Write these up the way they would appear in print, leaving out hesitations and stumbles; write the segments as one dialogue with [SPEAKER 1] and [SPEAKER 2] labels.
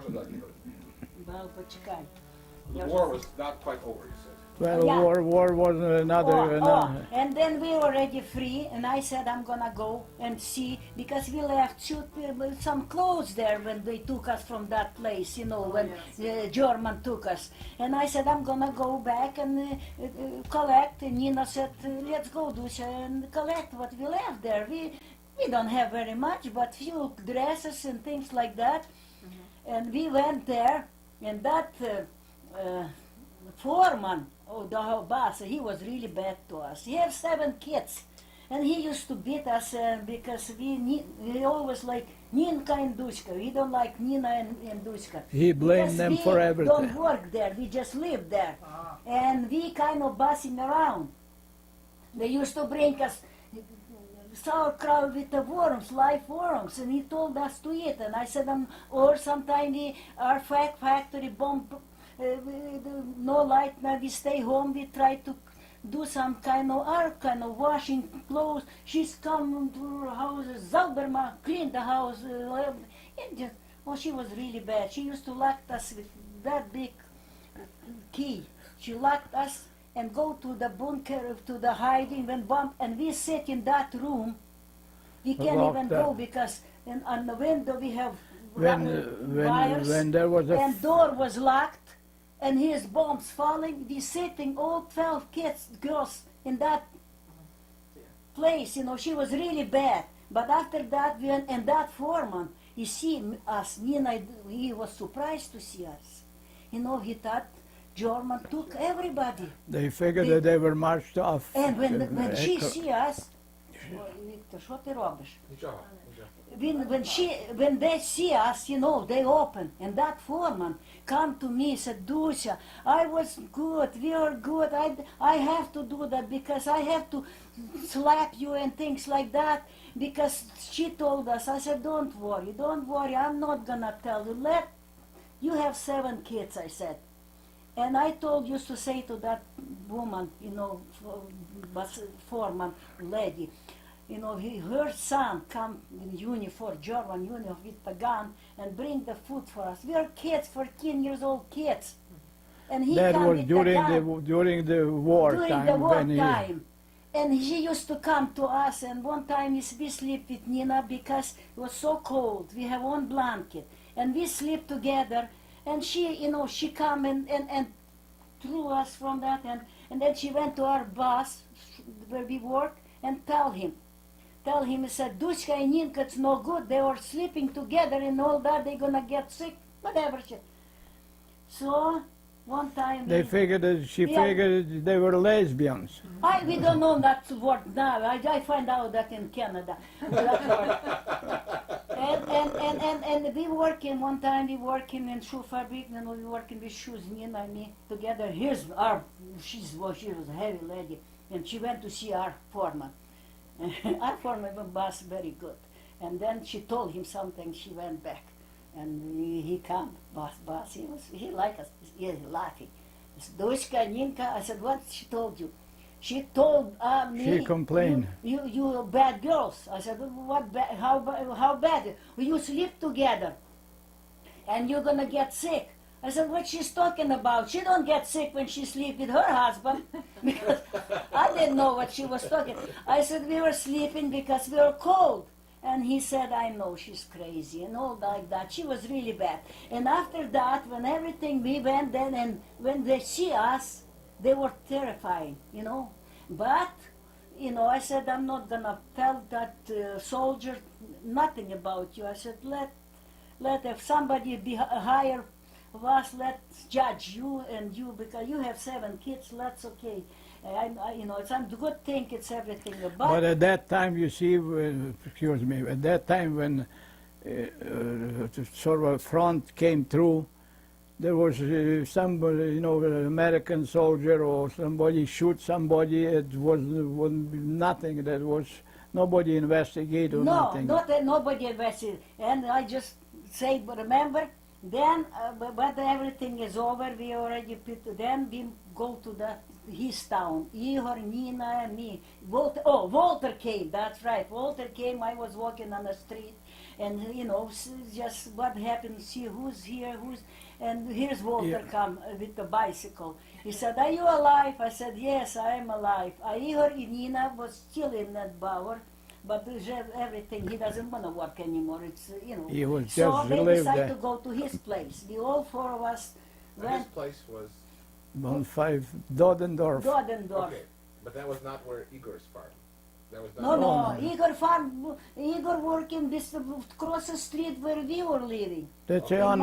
[SPEAKER 1] Well, почекай.
[SPEAKER 2] The war was not quite over, you said.
[SPEAKER 3] Well,
[SPEAKER 1] Yeah.
[SPEAKER 3] war was another.
[SPEAKER 1] And then we were already free, and I said I'm gonna go and see, because we left some clothes there when they took us from that place, you know, when the German took us. And I said I'm gonna go back and collect. And Nina said, let's go, Dusia, and collect what we left there. We don't have very much, but few dresses and things like that. And we went there, and that foreman, the whole boss, he was really bad to us. He had 7 kids, and he used to beat us because we always like Ninka and Duska. We don't like Nina and Duska.
[SPEAKER 3] He blamed them for
[SPEAKER 1] We
[SPEAKER 3] everything.
[SPEAKER 1] don't work there, we just live there. And we kind of bossing around. They used to bring us sauerkraut with the worms, live worms, and he told us to eat. And I said, or sometime our factory bomb, no light, now we stay home, we try to do some kind of washing clothes. She's come to her house, Zauberma, clean the house. She was really bad. She used to lock us with that big key. She locked us and go to the bunker, to the hiding when bomb, and we sit in that room. We can't even go because on the window we have wires,
[SPEAKER 3] when there was a
[SPEAKER 1] and door was locked, and his bombs falling. We sitting all 12 kids, girls in that place. You know, she was really bad. But after that, and that foreman, he see us, Nina, he was surprised to see us. You know, he thought German took everybody.
[SPEAKER 3] They figured that they were marched off.
[SPEAKER 1] And when she see us, Victor, що ти робиш? When they see us, you know, they open. And that foreman come to me and said, Dusia, I was good, we are good. I have to do that because I have to slap you and things like that. Because she told us, I said, don't worry, I'm not gonna tell you. You have 7 kids, I said. And I used to say to that woman, you know, foreman lady, you know, her son come in uniform, German uniform with a gun and bring the food for us. We are kids, 14 years old kids. And he
[SPEAKER 3] that
[SPEAKER 1] come
[SPEAKER 3] was
[SPEAKER 1] with
[SPEAKER 3] during the war
[SPEAKER 1] during
[SPEAKER 3] time.
[SPEAKER 1] the war
[SPEAKER 3] when
[SPEAKER 1] time. And he used to come to us, and one time we sleep with Nina because it was so cold. We have one blanket, and we sleep together. And she, you know, she come and threw us from that, and then she went to our boss where we work and tell him, he said, Duska and Ninka, it's no good. They were sleeping together and all that. They're gonna get sick, whatever. So one time
[SPEAKER 3] they figured that she figured they were lesbians.
[SPEAKER 1] We don't know that word now. I find out that in Canada. And we working one time. We working in shoe fabric, and we working with shoes. Nina and me together. She was a heavy lady, and she went to see our foreman. Our foreman was very good. And then she told him something. She went back, and he come, boss. He liked us. He laughing. Duska, Ninka. I said, what she told you? She told me.
[SPEAKER 3] She complained.
[SPEAKER 1] You bad girls. I said, what? How bad? You sleep together, and you're gonna get sick. I said, what she's talking about? She don't get sick when she sleep with her husband. Because I didn't know what she was talking. I said, we were sleeping because we were cold. And he said, I know she's crazy and all like that. She was really bad. And after that, when everything we went then, and when they see us, they were terrifying, you know. But, you know, I said, I'm not gonna tell that soldier nothing about you. I said, let if somebody be higher of us, let's judge you and you, because you have 7 kids, that's okay. You know, it's a good thing, it's everything about.
[SPEAKER 3] But at that time, you see, excuse me, at that time when sort of a front came through, there was somebody, you know, an American soldier or somebody shoot somebody. It was nothing. That was nobody investigated or nothing.
[SPEAKER 1] No, nobody investigated. And I just say, but remember, then, but everything is over. We already put. Then we go to his town. Igor, Nina, and me. Walter came. That's right. Walter came. I was walking on the street, and just what happened. See who's here, and here's Walter
[SPEAKER 3] Yeah.
[SPEAKER 1] come with the bicycle. He said, "Are you alive?" I said, "Yes, I am alive." Igor and Nina was still in that bower, but everything, he doesn't want to work anymore.
[SPEAKER 3] He was
[SPEAKER 1] So
[SPEAKER 3] just
[SPEAKER 1] they
[SPEAKER 3] lived
[SPEAKER 1] decided
[SPEAKER 3] there.
[SPEAKER 1] to go to his place. The all four of us
[SPEAKER 2] And this
[SPEAKER 1] went
[SPEAKER 2] place was,
[SPEAKER 3] On 5 Dodendorf.
[SPEAKER 1] Dodendorf.
[SPEAKER 2] okay, but that was not where Igor's farm. That was
[SPEAKER 1] No,
[SPEAKER 2] not.
[SPEAKER 1] no, Igor working this across the street where we were living.
[SPEAKER 3] That's
[SPEAKER 2] Okay.
[SPEAKER 3] on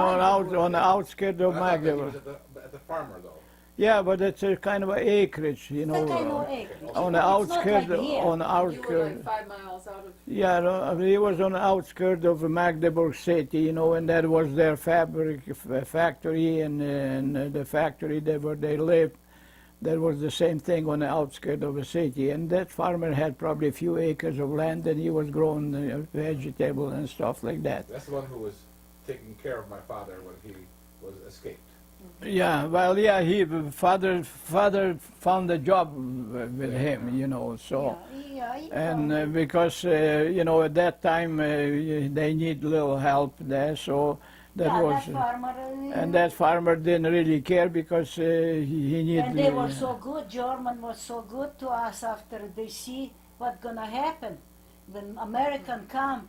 [SPEAKER 3] the outskirts of
[SPEAKER 2] But I thought that he
[SPEAKER 3] Magdeburg.
[SPEAKER 2] was at the farmer though.
[SPEAKER 3] Yeah, but it's a kind of an acreage,
[SPEAKER 1] It's a kind of acreage.
[SPEAKER 3] on the
[SPEAKER 1] It's not
[SPEAKER 3] outskirts,
[SPEAKER 1] like here.
[SPEAKER 3] on the
[SPEAKER 4] You were
[SPEAKER 3] outskirts.
[SPEAKER 4] like 5 miles out of.
[SPEAKER 3] Yeah, no, he was on the outskirts of Magdeburg city, and that was their factory, and the factory where they lived, that was the same thing on the outskirts of the city. And that farmer had probably a few acres of land, and he was growing vegetables and stuff like that.
[SPEAKER 2] That's the one who was taking care of my father when he was escaped.
[SPEAKER 3] Yeah, well, yeah, father found a job with him, so. And because, at that time they need little help there, so
[SPEAKER 1] that farmer.
[SPEAKER 3] and that farmer didn't really care because he needed.
[SPEAKER 1] And they were so good. German was so good to us after they see what's gonna happen when American come,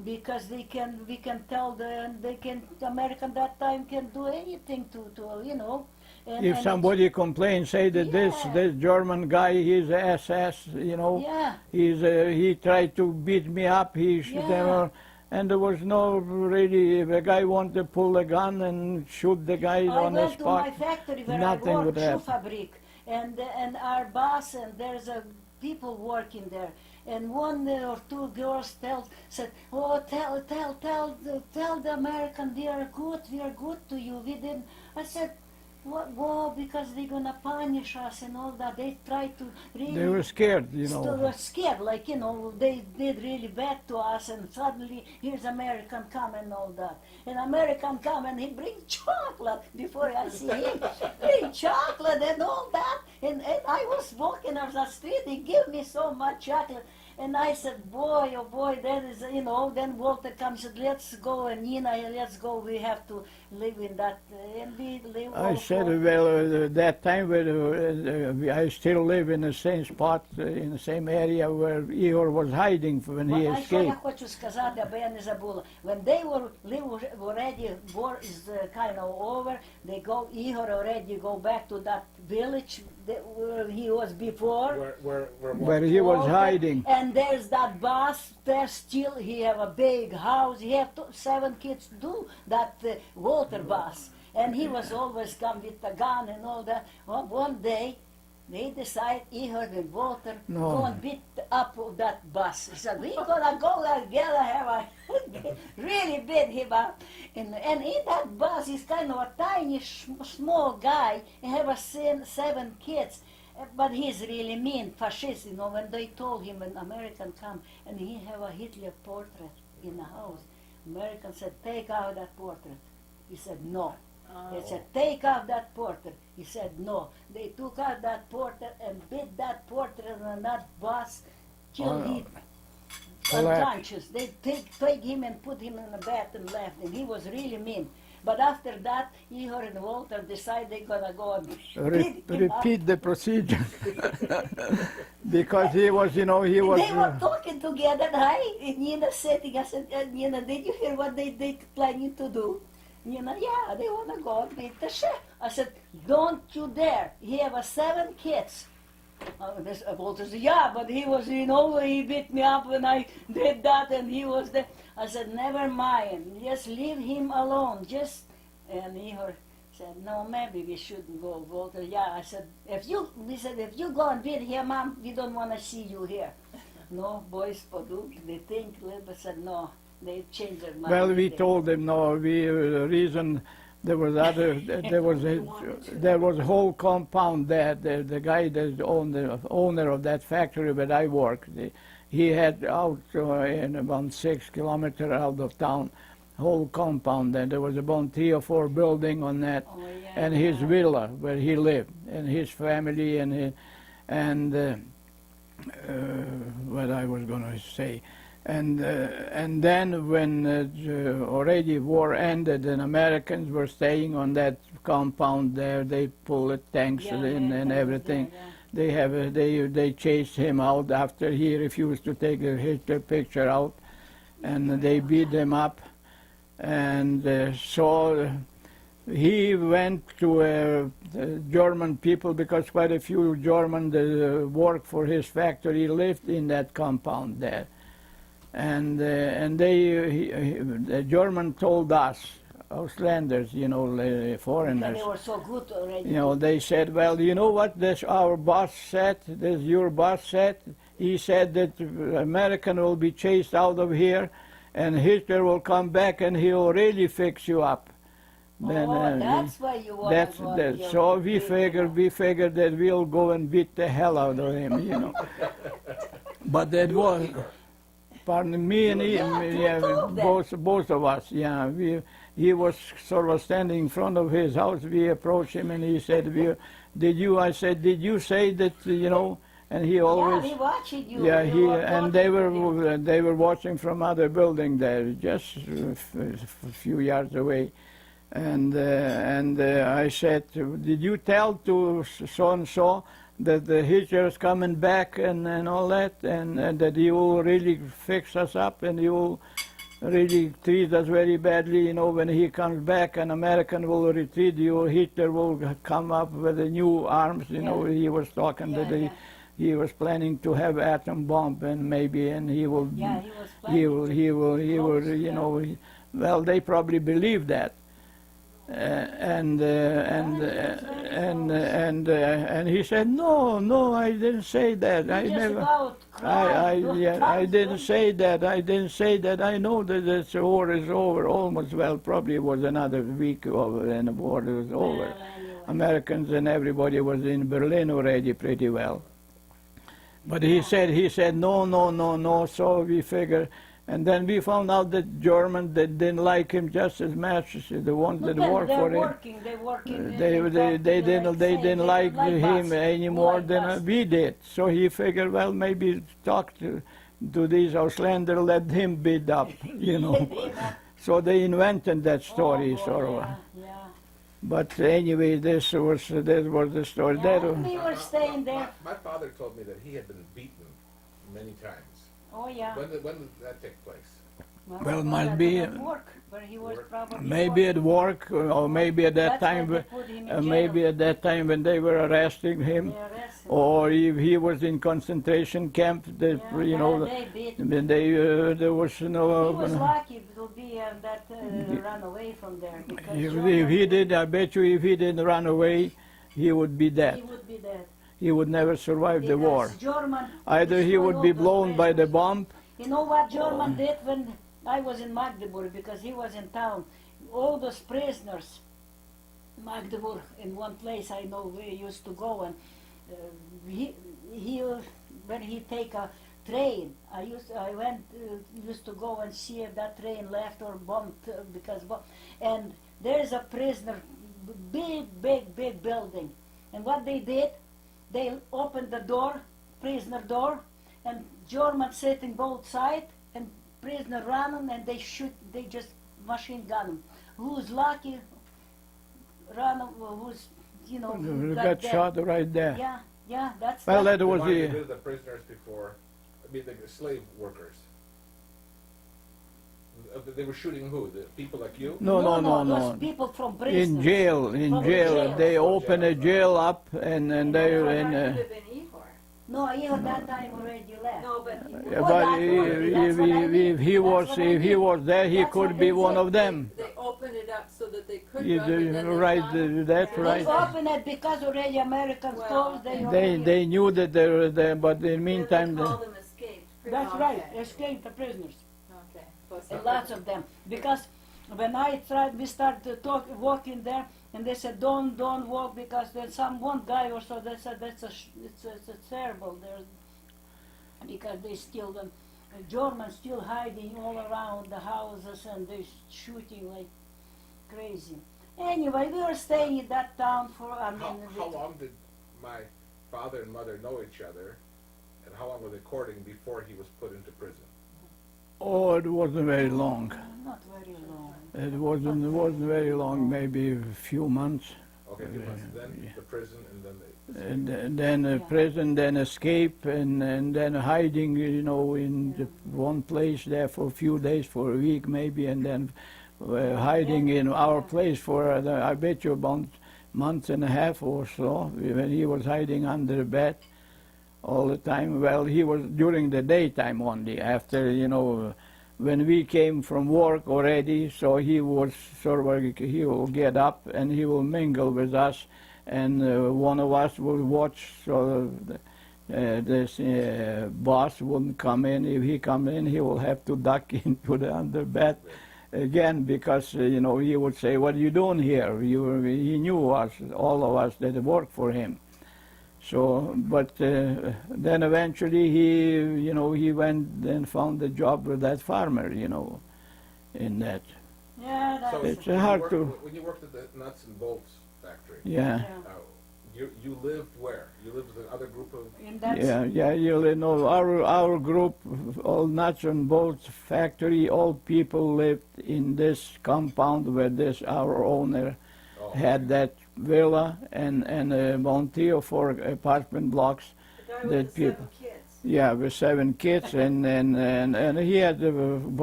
[SPEAKER 1] because we can tell American that time can do anything to.
[SPEAKER 3] If somebody complains, say that
[SPEAKER 1] Yeah.
[SPEAKER 3] this German guy, he's a SS,
[SPEAKER 1] Yeah.
[SPEAKER 3] he tried to beat me up.
[SPEAKER 1] Yeah.
[SPEAKER 3] And there was no really. If a guy wanted to pull a gun and shoot the guy
[SPEAKER 1] I
[SPEAKER 3] on the
[SPEAKER 1] went to my
[SPEAKER 3] spot,
[SPEAKER 1] factory where
[SPEAKER 3] nothing
[SPEAKER 1] I work,
[SPEAKER 3] would
[SPEAKER 1] shoe
[SPEAKER 3] happen.
[SPEAKER 1] fabric, and our boss, and there's people working there, and one or two girls said, "Oh, tell the American we are good to you." We didn't. I said, "What? Whoa, because they're gonna punish us and all that." They tried to really.
[SPEAKER 3] they were scared,
[SPEAKER 1] They were scared, they did really bad to us, and suddenly here's American come and all that. And American come and he bring chocolate before I see him. Bring chocolate and all that. And I was walking on the street, he gave me so much chocolate. And I said, boy, oh boy, that is, then Walter comes and said, let's go, and Nina, let's go, we have to live in that, and we live
[SPEAKER 3] I
[SPEAKER 1] all
[SPEAKER 3] said,
[SPEAKER 1] four.
[SPEAKER 3] well, that time I still live in the same spot, in the same area where Igor was hiding when he
[SPEAKER 1] А що я
[SPEAKER 3] escaped.
[SPEAKER 1] хочу сказати, аби я не забула. When they live already, war is kind of over, Igor already go back to that village where he was before.
[SPEAKER 3] Where he was
[SPEAKER 1] Walter,
[SPEAKER 3] hiding.
[SPEAKER 1] And there's that boss there still, he have a big house, he have 7 kids do that Walter boss. And he was always come with a gun and all that. Well, one day, they decide, Igor and Walter,
[SPEAKER 3] No.
[SPEAKER 1] go and beat up that bus. He said, we're gonna go together, have a really beat him up. And in that bus, he's kind of a tiny, small guy, and have a 7 kids. But he's really mean, fascist, when they told him an American come and he have a Hitler portrait in the house. American said, take out that portrait. He said, no. They said, take out that portrait. He said, no. They took out that portrait and beat that portrait on that bus till he unconscious. They take him and put him in the bed and left him. He was really mean. But after that, Igor and Walter decided they're gonna go and beat him up.
[SPEAKER 3] Repeat the procedure. Because he was, he was.
[SPEAKER 1] They were talking together, and Nina sitting. I said, Nina, did you hear what they planning to do? Nina, yeah, they want to go and beat the chef. I said, don't you dare. He have 7 kids. Walter said, yeah, but he was, he beat me up when I did that, and he was there. I said, never mind, just leave him alone, and Igor said, no, maybe we shouldn't go, Walter. Yeah, I said, if you go and beat him up, we don't want to see you here. No, boys, they think, but said, no, they changed their mind.
[SPEAKER 3] Well, we told them no. The reason there was a whole compound there. The guy that owned the owner of that factory where I worked, he had out in about 6 kilometers out of town, whole compound. And there was about 3 or 4 buildings on that,
[SPEAKER 1] Oh, yeah,
[SPEAKER 3] and his
[SPEAKER 1] yeah.
[SPEAKER 3] villa where he lived, and his family, and what I was going to say. And then when already war ended and Americans were staying on that compound there, they pulled the tanks
[SPEAKER 1] Yeah,
[SPEAKER 3] in
[SPEAKER 1] yeah,
[SPEAKER 3] and
[SPEAKER 1] that was
[SPEAKER 3] everything.
[SPEAKER 1] there, yeah.
[SPEAKER 3] They chased him out after he refused to take the Hitler picture out, and they beat him up. And so he went to German people, because quite a few Germans worked for his factory, lived in that compound there. And the German told us, Auslanders, foreigners,
[SPEAKER 1] Because they were so good already.
[SPEAKER 3] they said, well, you know what this our boss said, this your boss said? He said that American will be chased out of here and Hitler will come back and he'll really fix you up. Then,
[SPEAKER 1] That's why you want to go.
[SPEAKER 3] so we figured that we'll go and beat the hell out of him, But that was, pardon me and both of us, he was sort of standing in front of his house. We approached him and he said, I said, did you say that, and he always,
[SPEAKER 1] he watching you.
[SPEAKER 3] yeah,
[SPEAKER 1] You were
[SPEAKER 3] and
[SPEAKER 1] talking
[SPEAKER 3] they were watching from other building there, just a few yards away. And I said, did you tell to so-and-so that the Hitler is coming back and all that, and that he will really fix us up and he will really treat us very badly, when he comes back, an American will retreat, Hitler will come up with the new arms, he was talking that he was planning to have atom bomb and he will, he will, well, they probably believe that. And he said, no, I didn't say that. I didn't say that. I know that this war is over almost. Well, probably it was another week over and the war was over. Americans and everybody was in Berlin already pretty well. But he said no. So we figured. And then we found out that Germans that didn't like him just as much as the ones that worked for him. They didn't like him any more than we did. So he figured, well, maybe talk to these Ausländer, let him beat up, So they invented that story, sort of. But anyway, this was the story.
[SPEAKER 1] We were staying there.
[SPEAKER 2] My father told me that he had been beaten many times.
[SPEAKER 1] Oh yeah.
[SPEAKER 2] When did that take place?
[SPEAKER 3] Well, must be
[SPEAKER 1] at work, but he was probably
[SPEAKER 3] maybe at work, or maybe at that
[SPEAKER 1] That's why
[SPEAKER 3] time,
[SPEAKER 1] they put him in
[SPEAKER 3] maybe
[SPEAKER 1] jail.
[SPEAKER 3] at that time when they were arresting him,
[SPEAKER 1] They arrested him.
[SPEAKER 3] or if he was in concentration camp. They
[SPEAKER 1] they beat him.
[SPEAKER 3] when there was no.
[SPEAKER 1] He was lucky to be run away from there. Because
[SPEAKER 3] If he did, I bet you, if he didn't run away, he would be
[SPEAKER 1] he
[SPEAKER 3] dead.
[SPEAKER 1] would be dead.
[SPEAKER 3] He would never survive the war.
[SPEAKER 1] Because German
[SPEAKER 3] Either he
[SPEAKER 1] destroyed
[SPEAKER 3] would
[SPEAKER 1] all
[SPEAKER 3] be
[SPEAKER 1] the
[SPEAKER 3] blown by the
[SPEAKER 1] prisoners.
[SPEAKER 3] bomb.
[SPEAKER 1] You know what German did when I was in Magdeburg, because he was in town. All those prisoners, Magdeburg, in one place I know we used to go, and when he take a train, used to go and see if that train left or bombed and there is a prisoner, big building, and what they did, they opened the door, prisoner door, and Germans sitting both sides, and prisoner running, and they just machine gun him. Who's lucky, who's,
[SPEAKER 3] Got shot right there.
[SPEAKER 1] Yeah, that's
[SPEAKER 3] Well,
[SPEAKER 1] that.
[SPEAKER 3] that was
[SPEAKER 2] Remind me
[SPEAKER 3] the.
[SPEAKER 2] who the prisoners before, the slave workers. They were shooting who? The people like you?
[SPEAKER 3] No.
[SPEAKER 1] Those people from prisoners.
[SPEAKER 3] In jail,
[SPEAKER 1] From jail.
[SPEAKER 3] they opened a jail up, and they
[SPEAKER 1] No, that time already left.
[SPEAKER 4] No, but
[SPEAKER 3] but if he was there, he
[SPEAKER 1] That's
[SPEAKER 3] could
[SPEAKER 1] what
[SPEAKER 3] be
[SPEAKER 1] they
[SPEAKER 3] one
[SPEAKER 1] said.
[SPEAKER 3] of them.
[SPEAKER 4] they opened it up so that they could
[SPEAKER 3] You
[SPEAKER 4] run, and then they
[SPEAKER 3] right,
[SPEAKER 4] stopped.
[SPEAKER 3] that's
[SPEAKER 1] They
[SPEAKER 3] right.
[SPEAKER 1] opened it because already Americans
[SPEAKER 4] Well,
[SPEAKER 1] told they
[SPEAKER 4] They
[SPEAKER 1] already.
[SPEAKER 3] They knew that they were there, but in the meantime,
[SPEAKER 4] They called them escaped.
[SPEAKER 1] That's right, escaped the prisoners.
[SPEAKER 4] Okay. Plus
[SPEAKER 1] And lots of them. Because when we started walking there, and they said, don't walk, because there's one guy or so, they said, it's terrible there, because they still, the Germans still hiding all around the houses, and they're shooting like crazy. Anyway, we were staying in that town for,
[SPEAKER 2] How long did my father and mother know each other, and how long were they courting before he was put into prison?
[SPEAKER 3] Oh, it wasn't very long.
[SPEAKER 1] Not very long.
[SPEAKER 3] It wasn't very long, maybe a few months.
[SPEAKER 2] Okay, 2 months. Then the prison, and then they.
[SPEAKER 3] And then
[SPEAKER 1] Yeah.
[SPEAKER 3] prison, then escape, and then hiding, in the one place there for a few days, for a week maybe, and then hiding in our place for, I bet you, about month and a half or so, when he was hiding under the bed all the time. Well, he was during the daytime only. After, when we came from work already, so he was sort of, he will get up and he will mingle with us, and one of us will watch, so this boss wouldn't come in. If he come in, he will have to duck into the under bed again, because he would say, "What are you doing here?" He knew us, all of us that worked for him. So, but then eventually he went and found a job with that farmer, in that.
[SPEAKER 1] Yeah, that's
[SPEAKER 2] So
[SPEAKER 3] It's
[SPEAKER 2] when you
[SPEAKER 3] hard
[SPEAKER 2] worked-
[SPEAKER 3] to-
[SPEAKER 2] When you worked at the nuts and bolts factory,
[SPEAKER 3] Yeah.
[SPEAKER 2] you lived where? You lived with another group of.
[SPEAKER 1] And that's,
[SPEAKER 3] Yeah, you know, our group, all nuts and bolts factory, all people lived in this compound where our owner
[SPEAKER 2] Oh,
[SPEAKER 3] had that villa and about 3 or 4 apartment blocks.
[SPEAKER 4] The guy
[SPEAKER 3] That
[SPEAKER 4] with the 7
[SPEAKER 3] people-
[SPEAKER 4] kids.
[SPEAKER 3] Yeah, with 7 kids, and he had a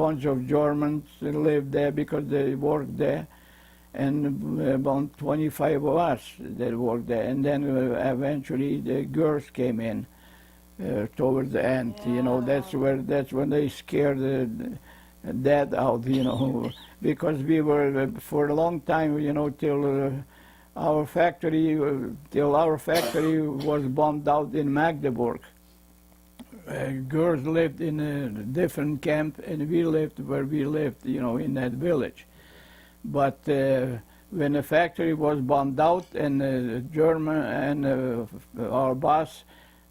[SPEAKER 3] bunch of Germans that lived there because they worked there, and about 25 of us that worked there. And then eventually the girls came in towards the end. That's when they scared the dad out. Because we were for a long time, till our factory was bombed out in Magdeburg. Girls lived in a different camp, and we lived where we lived, in that village. But when the factory was bombed out, and German and our boss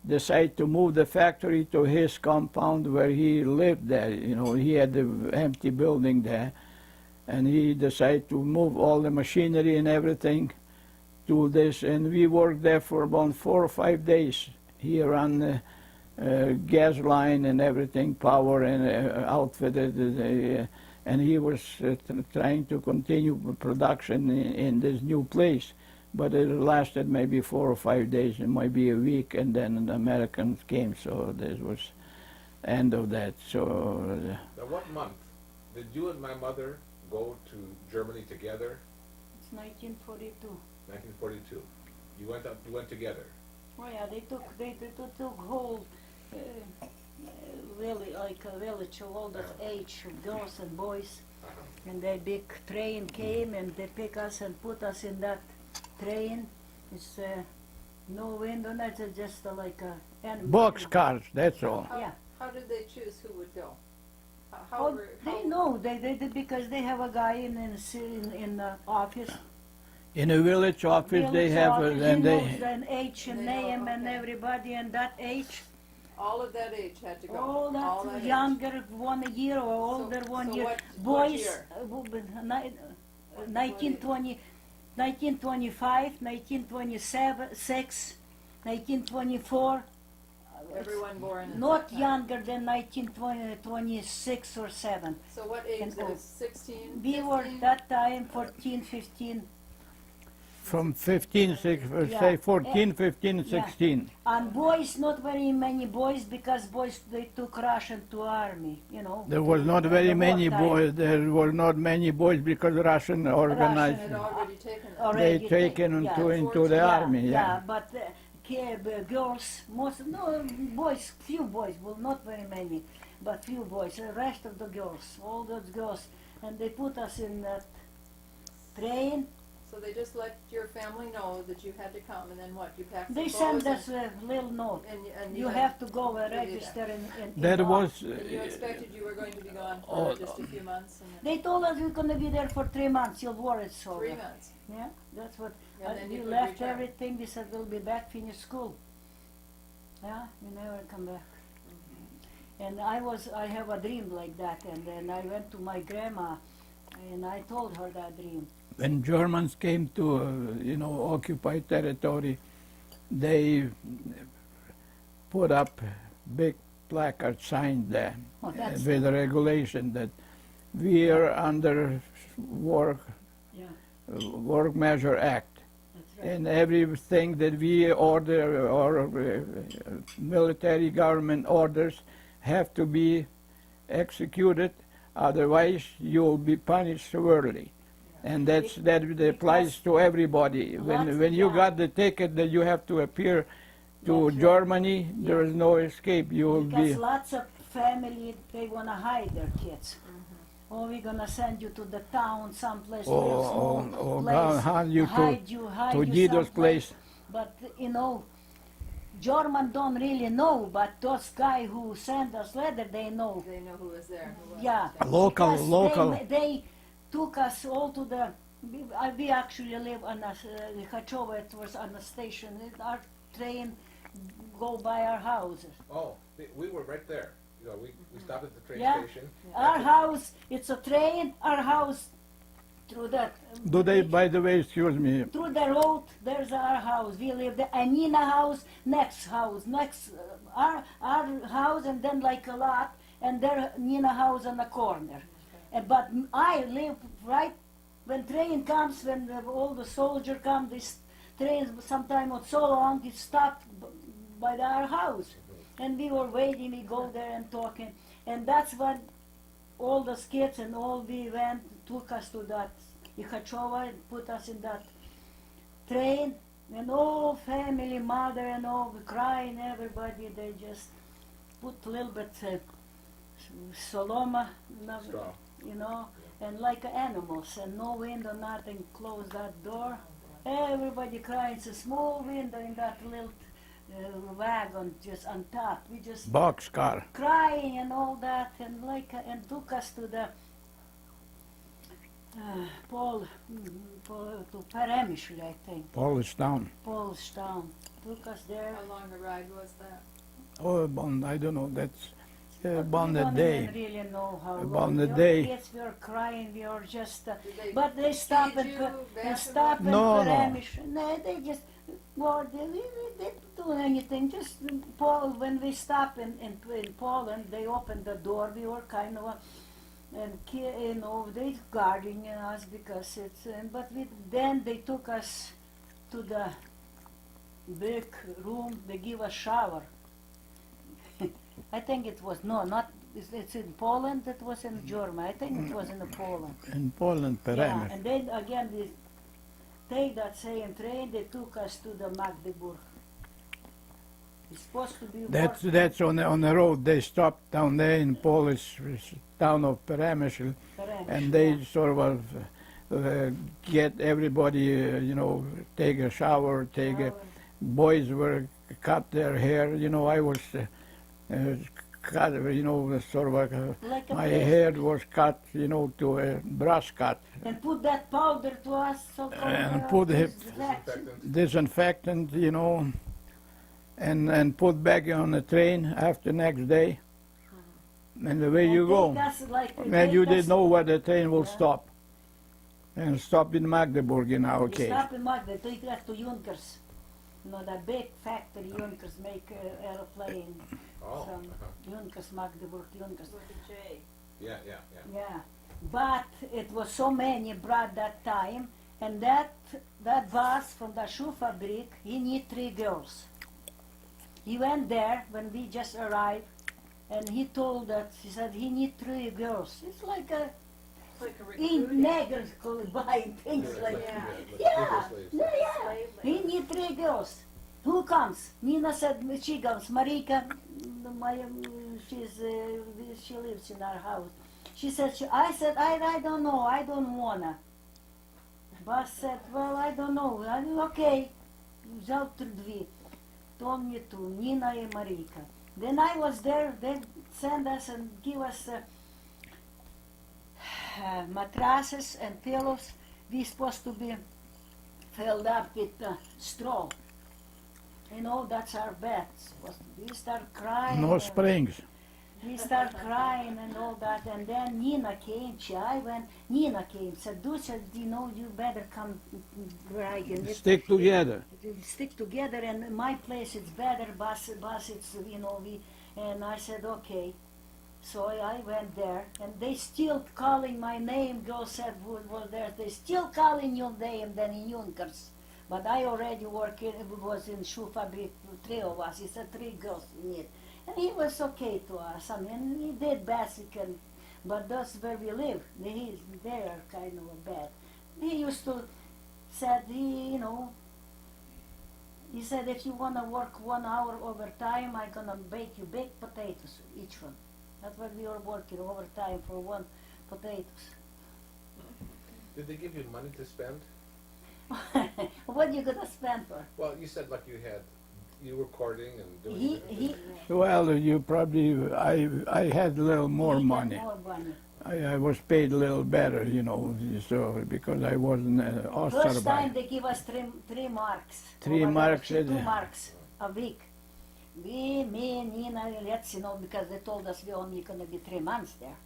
[SPEAKER 3] decided to move the factory to his compound where he lived there, he had an empty building there, and he decided to move all the machinery and everything to this, and we worked there for about 4 or 5 days. He ran the gas line and everything, power, and outfitted, and he was trying to continue production in this new place. But it lasted maybe 4 or 5 days, it might be a week, and then the Americans came, so this was end of that. So
[SPEAKER 2] Now, what month did you and my mother go to Germany together?
[SPEAKER 1] it's 1942.
[SPEAKER 2] 1942. You went together.
[SPEAKER 1] Oh yeah, they took whole really like a village of all the age of girls and boys, and the big train came and they pick us and put us in that train. It's no window, it's just like a
[SPEAKER 3] box cars, that's all.
[SPEAKER 1] Yeah.
[SPEAKER 4] How did they choose who would go?
[SPEAKER 1] Oh, they know they because they have a guy in the office.
[SPEAKER 3] In a village office, they
[SPEAKER 1] Village
[SPEAKER 3] have,
[SPEAKER 1] office,
[SPEAKER 3] and
[SPEAKER 1] he
[SPEAKER 3] they.
[SPEAKER 1] knows an age and
[SPEAKER 4] They know,
[SPEAKER 1] name and
[SPEAKER 4] okay.
[SPEAKER 1] everybody and that age.
[SPEAKER 4] All of that age had to go.
[SPEAKER 1] All that
[SPEAKER 4] age.
[SPEAKER 1] younger 1 year or older 1
[SPEAKER 4] so
[SPEAKER 1] year.
[SPEAKER 4] what
[SPEAKER 1] Boys,
[SPEAKER 4] year?
[SPEAKER 1] 1920, 1925, 1926, 1924.
[SPEAKER 4] Everyone born in
[SPEAKER 1] Not
[SPEAKER 4] that time.
[SPEAKER 1] younger than 1926 or 7.
[SPEAKER 4] So what age?
[SPEAKER 1] And
[SPEAKER 4] There
[SPEAKER 1] old.
[SPEAKER 4] was 16,
[SPEAKER 1] We were
[SPEAKER 4] 15?
[SPEAKER 1] that time 14, 15.
[SPEAKER 3] From 15,
[SPEAKER 1] Yeah.
[SPEAKER 3] say 14, 15,
[SPEAKER 1] Yeah.
[SPEAKER 3] 16.
[SPEAKER 1] And boys, not very many boys, because boys, they took Russian to army,
[SPEAKER 3] There was not very
[SPEAKER 1] The
[SPEAKER 3] many
[SPEAKER 1] wartime.
[SPEAKER 3] boys. There were not many boys because Russian organized.
[SPEAKER 4] Had already taken them.
[SPEAKER 1] Already
[SPEAKER 3] They taken
[SPEAKER 1] taken, yeah.
[SPEAKER 3] into the army.
[SPEAKER 1] Yeah, but girls, boys, few boys, well, not very many, but few boys. The rest of the girls, all those girls, and they put us in that train.
[SPEAKER 4] So they just let your family know that you had to come, and then what? You packed
[SPEAKER 1] They
[SPEAKER 4] some
[SPEAKER 1] sent
[SPEAKER 4] clothes
[SPEAKER 1] us a little note.
[SPEAKER 4] and
[SPEAKER 1] You
[SPEAKER 4] then-
[SPEAKER 1] have to go and
[SPEAKER 4] Yeah.
[SPEAKER 1] register in
[SPEAKER 3] That
[SPEAKER 1] the
[SPEAKER 3] was.
[SPEAKER 1] office.
[SPEAKER 4] And you expected you were going to be gone for
[SPEAKER 3] Oh,
[SPEAKER 4] just a few months, and then
[SPEAKER 1] They told us we're gonna be there for 3 months. You'll worry it's over.
[SPEAKER 4] 3 months.
[SPEAKER 1] Yeah, that's what.
[SPEAKER 4] And then
[SPEAKER 1] We
[SPEAKER 4] you could
[SPEAKER 1] left
[SPEAKER 4] return.
[SPEAKER 1] everything. We said we'll be back, finish school. Yeah, we never come back. And I have a dream like that, and then I went to my grandma, and I told her that dream.
[SPEAKER 3] When Germans came to, occupy territory, they put up big placard signed there
[SPEAKER 1] Oh, that's
[SPEAKER 3] with a regulation that we are under work
[SPEAKER 1] yeah,
[SPEAKER 3] work measure act.
[SPEAKER 1] that's right.
[SPEAKER 3] And everything that we order or military government orders have to be executed, otherwise you'll be punished severely. And that applies to everybody. When you
[SPEAKER 1] yeah.
[SPEAKER 3] got the ticket that you have to appear to
[SPEAKER 1] That's right.
[SPEAKER 3] Germany, there is no escape. You will
[SPEAKER 1] Because
[SPEAKER 3] be
[SPEAKER 1] lots of family, they want to hide their kids. Or we're going to send you to the town, someplace, real small
[SPEAKER 3] or
[SPEAKER 1] place,
[SPEAKER 3] hand you
[SPEAKER 1] hide
[SPEAKER 3] to
[SPEAKER 1] you, hide
[SPEAKER 3] to
[SPEAKER 1] you
[SPEAKER 3] Guido's
[SPEAKER 1] someplace.
[SPEAKER 3] place.
[SPEAKER 1] But, you know, German don't really know, but those guys who send us letter, they know.
[SPEAKER 4] They know who was there. Who wasn't
[SPEAKER 1] Yeah.
[SPEAKER 4] there.
[SPEAKER 3] Local,
[SPEAKER 1] Because
[SPEAKER 3] local.
[SPEAKER 1] They took us all to the. We actually live on a Khachova. It was on a station. Our train go by our houses.
[SPEAKER 2] Oh, we were right there. You know, we stopped at the train
[SPEAKER 1] Yeah.
[SPEAKER 2] station.
[SPEAKER 1] Our house, it's a train. Our house through that.
[SPEAKER 3] Do they, by the way, excuse me,
[SPEAKER 1] Through the road, there's our house. We live there. Anina house, next, our house, and then like a lot, and there Nina house on the corner. But I live right when train comes, when all the soldier come. This train sometimes was so long, it stopped by our house, and we were waiting. We go there and talking, and that's when all the kids and all we went, took us to that Ikhachova and put us in that train, and all family, mother and all crying, everybody, they just put a little bit soloma,
[SPEAKER 2] Straw.
[SPEAKER 1] you know, and like animals, and no window, nothing, close that door. Everybody crying, it's a small window in that little wagon just on top. We just
[SPEAKER 3] boxcar?
[SPEAKER 1] crying and all that, and and took us to the to Peremishli, I think,
[SPEAKER 3] Polish town.
[SPEAKER 1] Polish town. Took us there.
[SPEAKER 4] How long a ride was that?
[SPEAKER 3] Oh, I don't know. That's about
[SPEAKER 1] We
[SPEAKER 3] the
[SPEAKER 1] don't
[SPEAKER 3] day.
[SPEAKER 1] even really know how
[SPEAKER 3] About
[SPEAKER 1] long.
[SPEAKER 3] the
[SPEAKER 1] We were
[SPEAKER 3] day.
[SPEAKER 1] kids, we were crying, we were just.
[SPEAKER 4] Did they
[SPEAKER 1] But they stop
[SPEAKER 4] feed
[SPEAKER 1] and
[SPEAKER 4] you,
[SPEAKER 1] they
[SPEAKER 4] bath
[SPEAKER 1] stop
[SPEAKER 4] you?
[SPEAKER 1] and
[SPEAKER 3] No, no.
[SPEAKER 1] Peremish. No, they just. Well, they didn't do anything. Just Paul, when we stopped in Poland, they opened the door. We were kind of, you know, they guarding us because it's. But then they took us to the big room. They give us shower. I think it was not. It's in Poland. It was in Germany. I think it was in Poland.
[SPEAKER 3] In Poland,
[SPEAKER 1] Yeah,
[SPEAKER 3] Peremysh.
[SPEAKER 1] and then again they take that same train. They took us to the Magdeburg. It's supposed to be.
[SPEAKER 3] That's on the road. They stopped down there in Polish town of Peremysh, and they sort of get everybody, you know, take a shower, boys were cut their hair. You know, I was cut, you know, sort of
[SPEAKER 1] like a
[SPEAKER 3] my
[SPEAKER 1] priest.
[SPEAKER 3] hair was cut, you know, to a brush cut.
[SPEAKER 1] And put that powder to us.
[SPEAKER 3] And put it- Disinfectant, you know, and put back on the train after next day. And away you go. And you didn't know where the train will
[SPEAKER 1] Yeah.
[SPEAKER 3] stop. And stop in Magdeburg in our
[SPEAKER 1] We
[SPEAKER 3] case.
[SPEAKER 1] stop in Magdeburg. Take us to Junkers. You know, that big factory, Junkers make airplane.
[SPEAKER 2] Oh,
[SPEAKER 1] From Junkers, Magdeburg, Junkers.
[SPEAKER 4] With a J.
[SPEAKER 2] yeah.
[SPEAKER 1] Yeah, but it was so many brought that time, and that boss from the shoe fabric, he need 3 girls. He went there when we just arrived, and he told us, he said he need 3 girls. It's like a
[SPEAKER 4] Like a
[SPEAKER 1] in
[SPEAKER 4] recruiting.
[SPEAKER 1] neggers could buy things like
[SPEAKER 4] Yeah.
[SPEAKER 1] yeah,
[SPEAKER 2] slaves.
[SPEAKER 1] yeah.
[SPEAKER 4] Slave
[SPEAKER 1] He
[SPEAKER 4] labor.
[SPEAKER 1] need 3 girls. Who comes? Nina said she comes. Marika, she lives in our house. She said, I said, I don't know, I don't wanna. Boss said, well, I don't know. I said, okay, завтра 2. Told me to Nina and Marika. Then I was there, they send us and give us mattresses and pillows. We supposed to be filled up with straw. You know, that's our beds. We start crying.
[SPEAKER 3] No
[SPEAKER 1] and
[SPEAKER 3] springs.
[SPEAKER 1] we start crying and all that. And then Nina came. Nina came. Said, Dusia, you know, you better come right in it.
[SPEAKER 3] Stick together.
[SPEAKER 1] Stick together. And my place it's better. Bus, it's, you know, And I said, okay. So I went there, and they still calling my name. Girl said who was there. They still calling your name then in Junkers. But I already was in shoe fabric, three of us. He said 3 girls in it. And he was okay to us. I mean, he did basic, but that's where we live. They are kind of bad. He used to said he said if you wanna work 1 hour overtime, I'm gonna bake you baked potatoes each one. That's what we were working overtime for 1 potatoes.
[SPEAKER 2] Did they give you money to spend?
[SPEAKER 1] What you gonna spend for?
[SPEAKER 2] Well, you said like you were courting and doing.
[SPEAKER 1] He
[SPEAKER 3] Well, you probably, I had a little more
[SPEAKER 1] he got
[SPEAKER 3] money.
[SPEAKER 1] more money.
[SPEAKER 3] I was paid a little better, you know, so because I wasn't
[SPEAKER 1] First time
[SPEAKER 3] Osterby.
[SPEAKER 1] they give us three marks.
[SPEAKER 3] 3
[SPEAKER 1] Or whatever,
[SPEAKER 3] marks,
[SPEAKER 1] 2
[SPEAKER 3] yeah.
[SPEAKER 1] marks a week. Me, Nina, let's because they told us we only gonna be 3 months there.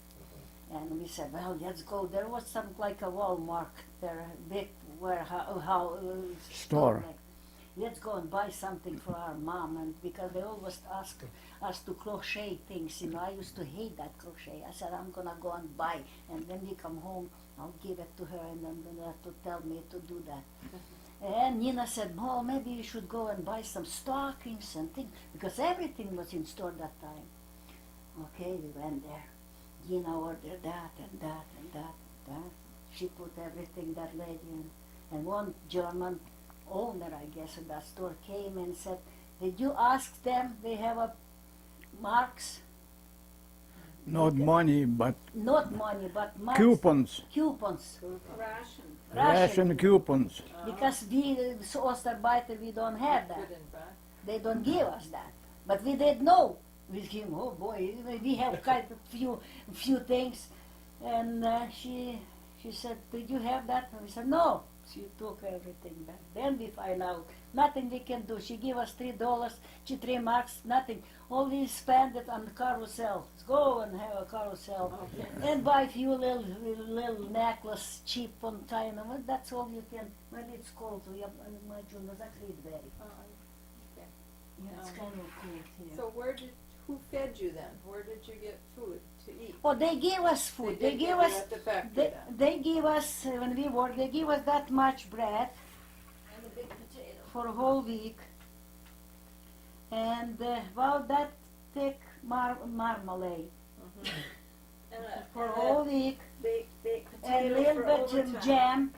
[SPEAKER 1] And we said, well, let's go. There was some like a Walmart there, big warehouse
[SPEAKER 3] Store.
[SPEAKER 1] like, let's go and buy something for our mom, and because they always ask us to crochet things, I used to hate that crochet. I said, I'm gonna go and buy, and when we come home, I'll give it to her, and then they have to tell me to do that. And Nina said, well, maybe you should go and buy some stockings and things, because everything was in store that time. Okay, we went there. Nina ordered that and that and that and that. She put everything, that lady in. And one German owner, I guess, of that store came and said, did you ask them they have a marks?
[SPEAKER 3] Not money, but
[SPEAKER 1] Not money, but marks.
[SPEAKER 3] coupons,
[SPEAKER 1] Coupons.
[SPEAKER 4] Ration.
[SPEAKER 3] ration coupons.
[SPEAKER 1] Because we, Osterbeiter, we don't have that.
[SPEAKER 4] Good and bad.
[SPEAKER 1] They don't give us that. But we didn't know. With him, oh boy, we have quite a few things. And she said, did you have that? And we said, no. She took everything back. Then we find out nothing we can do. She gave us $3, 3 marks, nothing. All we spend it on the carousel. Let's go and have a carousel.
[SPEAKER 4] Okay.
[SPEAKER 1] And buy a few little necklace, cheap one kind of. That's all you can. When it's cold, my was a very.
[SPEAKER 4] Okay.
[SPEAKER 1] Yeah, it's kind of cool here.
[SPEAKER 4] So who fed you then? Where did you get food to eat?
[SPEAKER 1] Oh, they gave us food. They
[SPEAKER 4] did
[SPEAKER 1] gave
[SPEAKER 4] give
[SPEAKER 1] us.
[SPEAKER 4] you at the factory
[SPEAKER 1] They,
[SPEAKER 4] then?
[SPEAKER 1] they give us when we work. They give us that much bread
[SPEAKER 4] And a big potato.
[SPEAKER 1] for a whole week, and about that thick marmalade for a whole week,
[SPEAKER 5] Baked
[SPEAKER 1] and a
[SPEAKER 5] potato
[SPEAKER 1] little
[SPEAKER 5] for
[SPEAKER 1] bit of
[SPEAKER 5] overtime.
[SPEAKER 1] jam,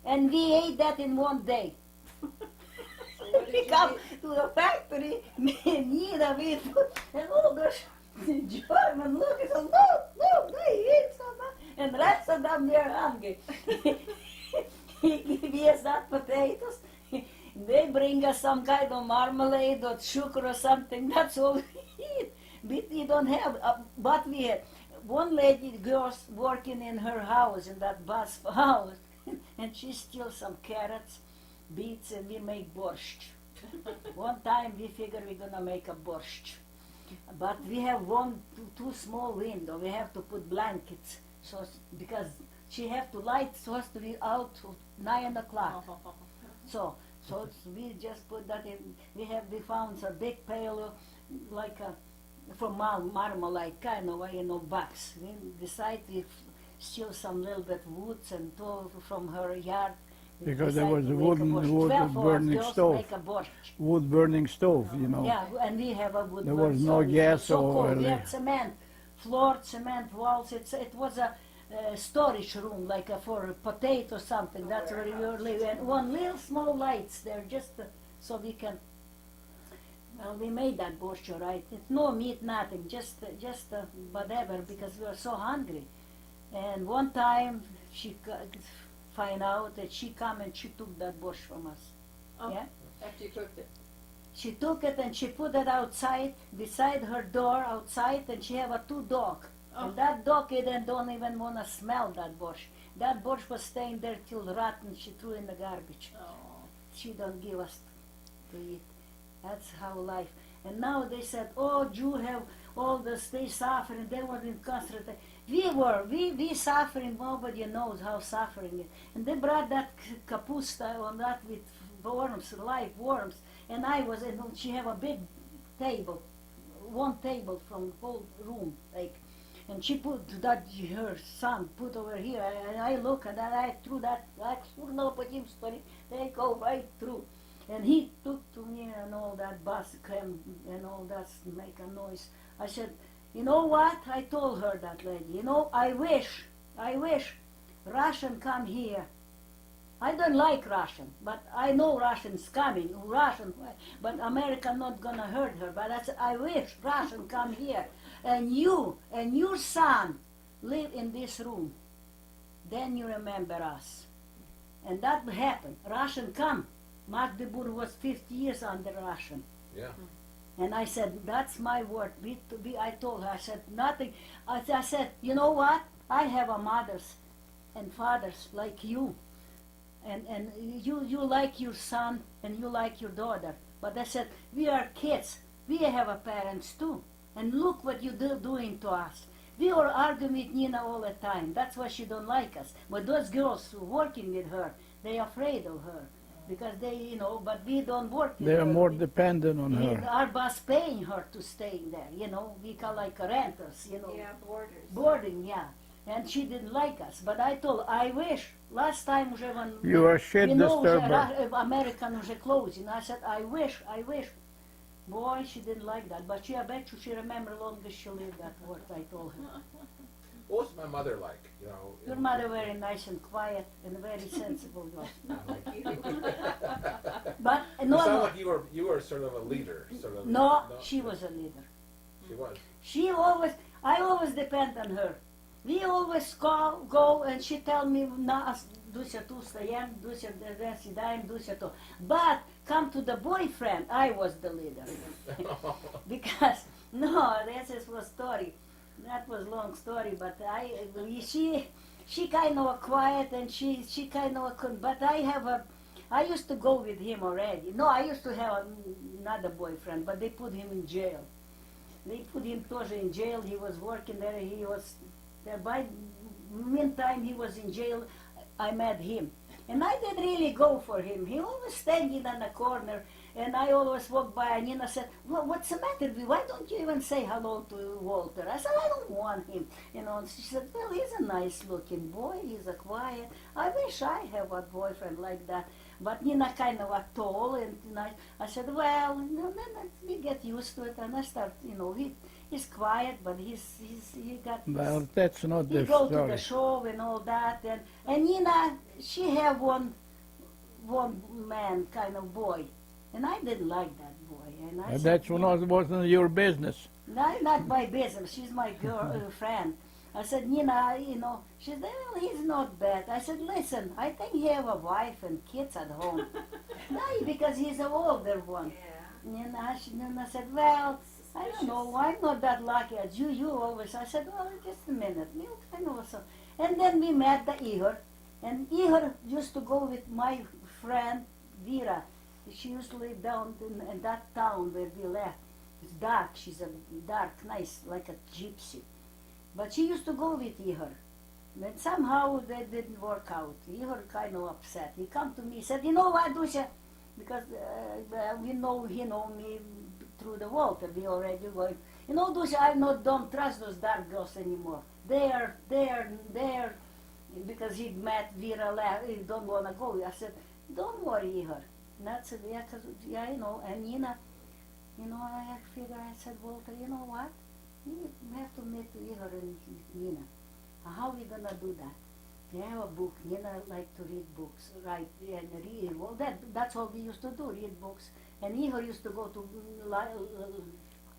[SPEAKER 1] and we ate that in one day.
[SPEAKER 4] So what
[SPEAKER 1] We
[SPEAKER 4] did you
[SPEAKER 1] come
[SPEAKER 4] eat?
[SPEAKER 1] to the factory, me and Nina, we put, and all the German look, and said, look, they eat so much, and the rest of them, they're hungry. He give us that potatoes, they bring us some kind of marmalade or sugar or something, that's all we eat. We don't have, but we had one lady, girls working in her house, in that bus house, and she steals some carrots, beets, and we make borscht. One time we figure we're gonna make a borscht. But we have two small window, we have to put blankets, so because she have to light, supposed to be out to 9 o'clock. So we just put that in, we found a big pail, like a, for marmalade, kind of, box. We decide we steal some little bit woods and throw from her yard. We
[SPEAKER 3] Because there
[SPEAKER 1] decide
[SPEAKER 3] was
[SPEAKER 1] to
[SPEAKER 3] a
[SPEAKER 1] make
[SPEAKER 3] wooden-
[SPEAKER 1] borscht.
[SPEAKER 3] wood
[SPEAKER 1] 12 of us
[SPEAKER 3] burning
[SPEAKER 1] girls
[SPEAKER 3] stove.
[SPEAKER 1] make a borscht.
[SPEAKER 3] Wood burning stove, you know.
[SPEAKER 1] Yeah, and we have a wood
[SPEAKER 3] There
[SPEAKER 1] burn
[SPEAKER 3] was no
[SPEAKER 1] stove.
[SPEAKER 3] gas
[SPEAKER 1] So
[SPEAKER 3] or
[SPEAKER 1] cold. We
[SPEAKER 3] early.
[SPEAKER 1] had cement, floor, cement walls. It was a storage room, like for potato something. That's where we were living. And one little small lights there, just so we can. Well, we made that borscht, all right. It's no meat, nothing, just whatever, because we were so hungry. And one time she find out that she come and she took that borscht from us.
[SPEAKER 4] Oh.
[SPEAKER 1] Yeah.
[SPEAKER 4] After you cooked it.
[SPEAKER 1] She took it and she put it outside, beside her door outside, and she have a 2 dog.
[SPEAKER 4] Oh.
[SPEAKER 1] And that dog don't even want to smell that borscht. That borscht was staying there till rotten, she threw in the garbage.
[SPEAKER 4] Oh.
[SPEAKER 1] She don't give us to eat. That's how life. And now they said, oh, you have all this, they suffering, they were in concentration. We suffering, nobody knows how suffering is. And they brought that kapusta on that with worms, live worms. And I was, and she have a big table, one table from whole room, like, and she put that, her son put over here, and I look, and then I threw that, like, they go right through. And he took to me and all that bus came and all that make a noise. I said, you know what? I told her, that lady, you know, I wish Russian come here. I don't like Russian, but I know Russians coming, but America not gonna hurt her. But I said, I wish Russian come here, and you and your son live in this room. Then you remember us. And that happened. Russian come. Magdeburg was 50 years under Russian.
[SPEAKER 2] Yeah.
[SPEAKER 1] And I said, that's my word. I told her, I said, nothing. I said, you know what? I have a mothers and fathers like you. And you like your son and you like your daughter. But I said, we are kids. We have a parents too. And look what you doing to us. We are arguing with Nina all the time. That's why she don't like us. But those girls who working with her, they afraid of her. Because they, you know, but we don't work with
[SPEAKER 3] They
[SPEAKER 1] her.
[SPEAKER 3] are more dependent on
[SPEAKER 1] We-
[SPEAKER 3] her.
[SPEAKER 1] Our boss paying her to stay there, you know. We call like renters, you know.
[SPEAKER 4] Yeah, borders.
[SPEAKER 1] Boarding, yeah. And she didn't like us. But I told her, I wish, last time уже when
[SPEAKER 3] You are shit
[SPEAKER 1] we know
[SPEAKER 3] disturber.
[SPEAKER 1] American уже closing. I said, I wish. Boy, she didn't like that. But I bet you she remember long as she lived that word I told her.
[SPEAKER 2] What was my mother like? You know.
[SPEAKER 1] Your mother very nice and quiet and very sensible girl. But
[SPEAKER 2] You
[SPEAKER 1] no,
[SPEAKER 2] sound
[SPEAKER 1] no,
[SPEAKER 2] like you were sort of a leader, sort of.
[SPEAKER 1] no, she was a leader.
[SPEAKER 2] She was.
[SPEAKER 1] I always depend on her. We always go and she tell me, Dusia tu stajem, Dusia sidajem, Dusia to. But come to the boyfriend, I was the leader. Because, no, this was story. That was long story, but she kind of quiet and she kind of couldn't, but I used to go with him already. No, I used to have another boyfriend, but they put him in jail. They put him тоже in jail. He was working there. He was there. By meantime, he was in jail. I met him, and I didn't really go for him. He always standing in a corner, and I always walk by. And Nina said, "Well, what's the matter with you? Why don't you even say hello to Walter?" I said, "I don't want him." You know, and she said, "Well, he's a nice-looking boy. He's a quiet. I wish I have a boyfriend like that." But Nina kind of tall and nice. I said, well, we get used to it. And I start, you know, he's quiet, but he got.
[SPEAKER 3] Well, that's not
[SPEAKER 1] He
[SPEAKER 3] the
[SPEAKER 1] go to the
[SPEAKER 3] story.
[SPEAKER 1] show and all that. And Nina, she have one man kind of boy. And I didn't like that boy. And I said,
[SPEAKER 3] That wasn't your business.
[SPEAKER 1] not my business. She's my girl friend. I said, Nina, you know, she said, well, he's not bad. I said, listen, I think he have a wife and kids at home. No, because he's an older one.
[SPEAKER 4] Yeah.
[SPEAKER 1] Nina said, well, I don't know, I'm not that lucky as you. You always. I said, well, just a minute. I know so. And then we met the Ihor. And Ihor used to go with my friend Vera. She used to live down in that town where we left. It's dark. She's a dark, nice, like a gypsy. But she used to go with Ihor. But somehow that didn't work out. Ihor kind of upset. He come to me, said, you know what, Dusia? Because he know me through the Walter. We already going. You know, Dusia, I don't trust those dark girls anymore. They are, because he met Vera left, he don't want to go. I said, don't worry, Ihor. And I said, yeah, yeah, you know, and Nina, you know, I figure, I said, Walter, you know what? You have to meet Ihor and Nina. How are we gonna do that? We have a book. Nina like to read books, right? And read. Well, that's what we used to do, read books. And Ihor used to go to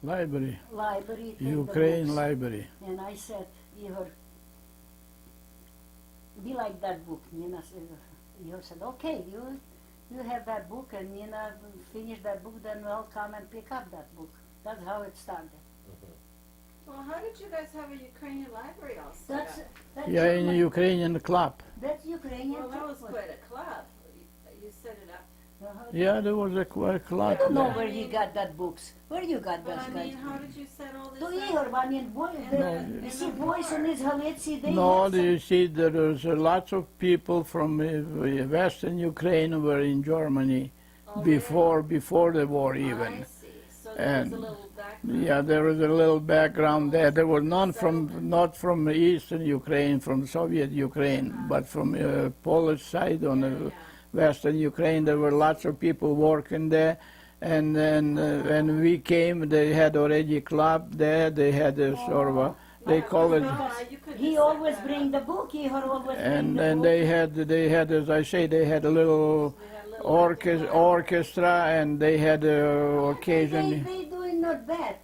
[SPEAKER 3] Library.
[SPEAKER 1] library, take the
[SPEAKER 3] Ukraine
[SPEAKER 1] books.
[SPEAKER 3] library.
[SPEAKER 1] And I said, Ihor, we like that book. Nina said, Ihor said, okay, you have that book, and Nina finish that book, then we'll come and pick up that book. That's how it started.
[SPEAKER 4] Well, how did you guys have a Ukrainian library all set
[SPEAKER 1] That's,
[SPEAKER 4] up?
[SPEAKER 1] that's
[SPEAKER 3] Yeah, in the Ukrainian club.
[SPEAKER 1] That's Ukrainian.
[SPEAKER 4] Well, that was
[SPEAKER 1] too.
[SPEAKER 4] quite a club. You set it up.
[SPEAKER 3] Yeah, there was a club.
[SPEAKER 1] I don't know
[SPEAKER 4] Yeah.
[SPEAKER 1] where he got that books. Where you got
[SPEAKER 4] But
[SPEAKER 1] those
[SPEAKER 4] I
[SPEAKER 1] guys?
[SPEAKER 4] mean, how did you set all this
[SPEAKER 1] To
[SPEAKER 4] up?
[SPEAKER 1] Ihor, I mean, boy,
[SPEAKER 4] And
[SPEAKER 1] you
[SPEAKER 4] the
[SPEAKER 1] see, boys in
[SPEAKER 4] war.
[SPEAKER 1] Israelitsi, they
[SPEAKER 3] No,
[SPEAKER 1] have some-
[SPEAKER 3] you see, there's lots of people from Western Ukraine who were in Germany
[SPEAKER 4] Oh, really?
[SPEAKER 3] before the war
[SPEAKER 4] I
[SPEAKER 3] even.
[SPEAKER 4] see. So there was
[SPEAKER 3] And-
[SPEAKER 4] a little back background.
[SPEAKER 3] Yeah, there was a little background there. There was not from Eastern Ukraine, from Soviet Ukraine, but from Polish side on the Western Ukraine. There were lots of people working there. And then when we came, they had already club there. They had a sort of a, they call it,
[SPEAKER 1] He always bring the book. He always bring
[SPEAKER 3] and
[SPEAKER 1] the
[SPEAKER 3] then
[SPEAKER 1] book.
[SPEAKER 3] they had, as I say, they had a little orchestra, and they had occasionally.
[SPEAKER 1] They doing not bad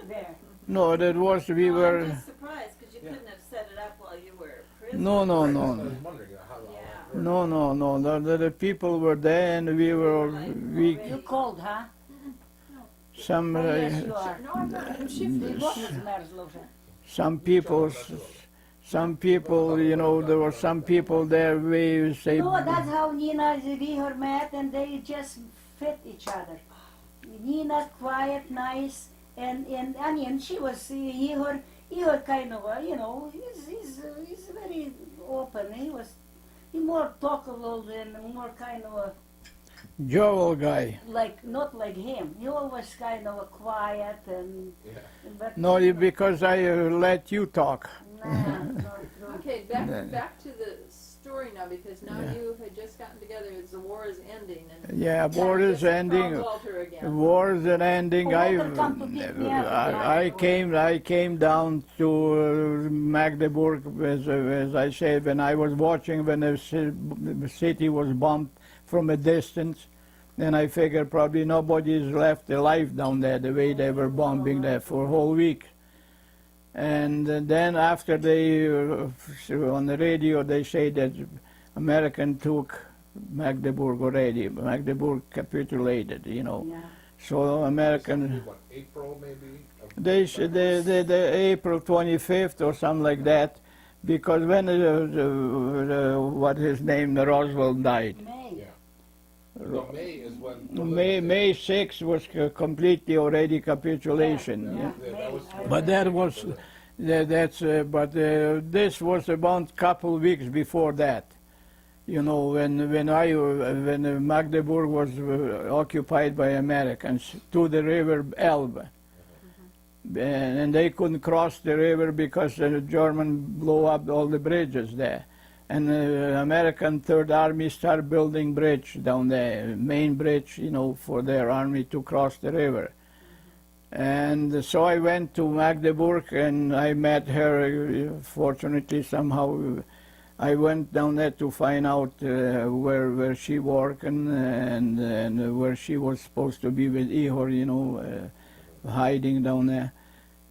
[SPEAKER 1] there.
[SPEAKER 3] No, that was we
[SPEAKER 5] I'm
[SPEAKER 3] were.
[SPEAKER 5] just surprised because you couldn't have set it up while you were a prisoner.
[SPEAKER 3] No, no,
[SPEAKER 2] I was
[SPEAKER 3] no.
[SPEAKER 2] wondering how long.
[SPEAKER 5] Yeah.
[SPEAKER 3] No. The people were there, and we were
[SPEAKER 1] You cold, huh?
[SPEAKER 3] some
[SPEAKER 1] Oh, yes, you are.
[SPEAKER 4] No, I'm not.
[SPEAKER 1] Ти го змерзла вже.
[SPEAKER 3] some people, you know, there were some people there. We say
[SPEAKER 1] No, that's how Nina and Igor met, and they just fit each other. Nina quiet, nice, and I mean, she was Igor kind of, you know, he's very open. He more talkable and more kind of a,
[SPEAKER 3] jovial guy.
[SPEAKER 1] like not like him. He always kind of a quiet and.
[SPEAKER 2] Yeah.
[SPEAKER 1] But
[SPEAKER 3] No, because I let you talk.
[SPEAKER 1] Nah, not true.
[SPEAKER 4] Okay, back to the story now, because now you had just gotten together as the war is ending. And
[SPEAKER 3] Yeah, war is ending.
[SPEAKER 4] Walter again.
[SPEAKER 3] War is an ending.
[SPEAKER 1] Oh, Walter come to pick me up.
[SPEAKER 3] I came down to Magdeburg, as I said, when I was watching when the city was bombed from a distance. Then I figured probably nobody is left alive down there the way they were bombing there for a whole week. And then after they, on the radio, they say that American took Magdeburg already. Magdeburg capitulated, you know.
[SPEAKER 1] Yeah.
[SPEAKER 3] So American,
[SPEAKER 2] What, April maybe?
[SPEAKER 3] they said the April 25th or something like that, because when what his name, Roosevelt died.
[SPEAKER 1] May.
[SPEAKER 2] Yeah. No, May is when.
[SPEAKER 3] May 6th was completely already capitulation. Yeah.
[SPEAKER 2] That was
[SPEAKER 3] But that was, this was about couple weeks before that. You know, when Magdeburg was occupied by Americans to the river Elbe. And they couldn't cross the river because the German blew up all the bridges there. And the American Third Army started building bridge down there, main bridge, you know, for their army to cross the river. And so I went to Magdeburg and I met her. Fortunately, somehow I went down there to find out where she worked and where she was supposed to be with Ihor, you know, hiding down there.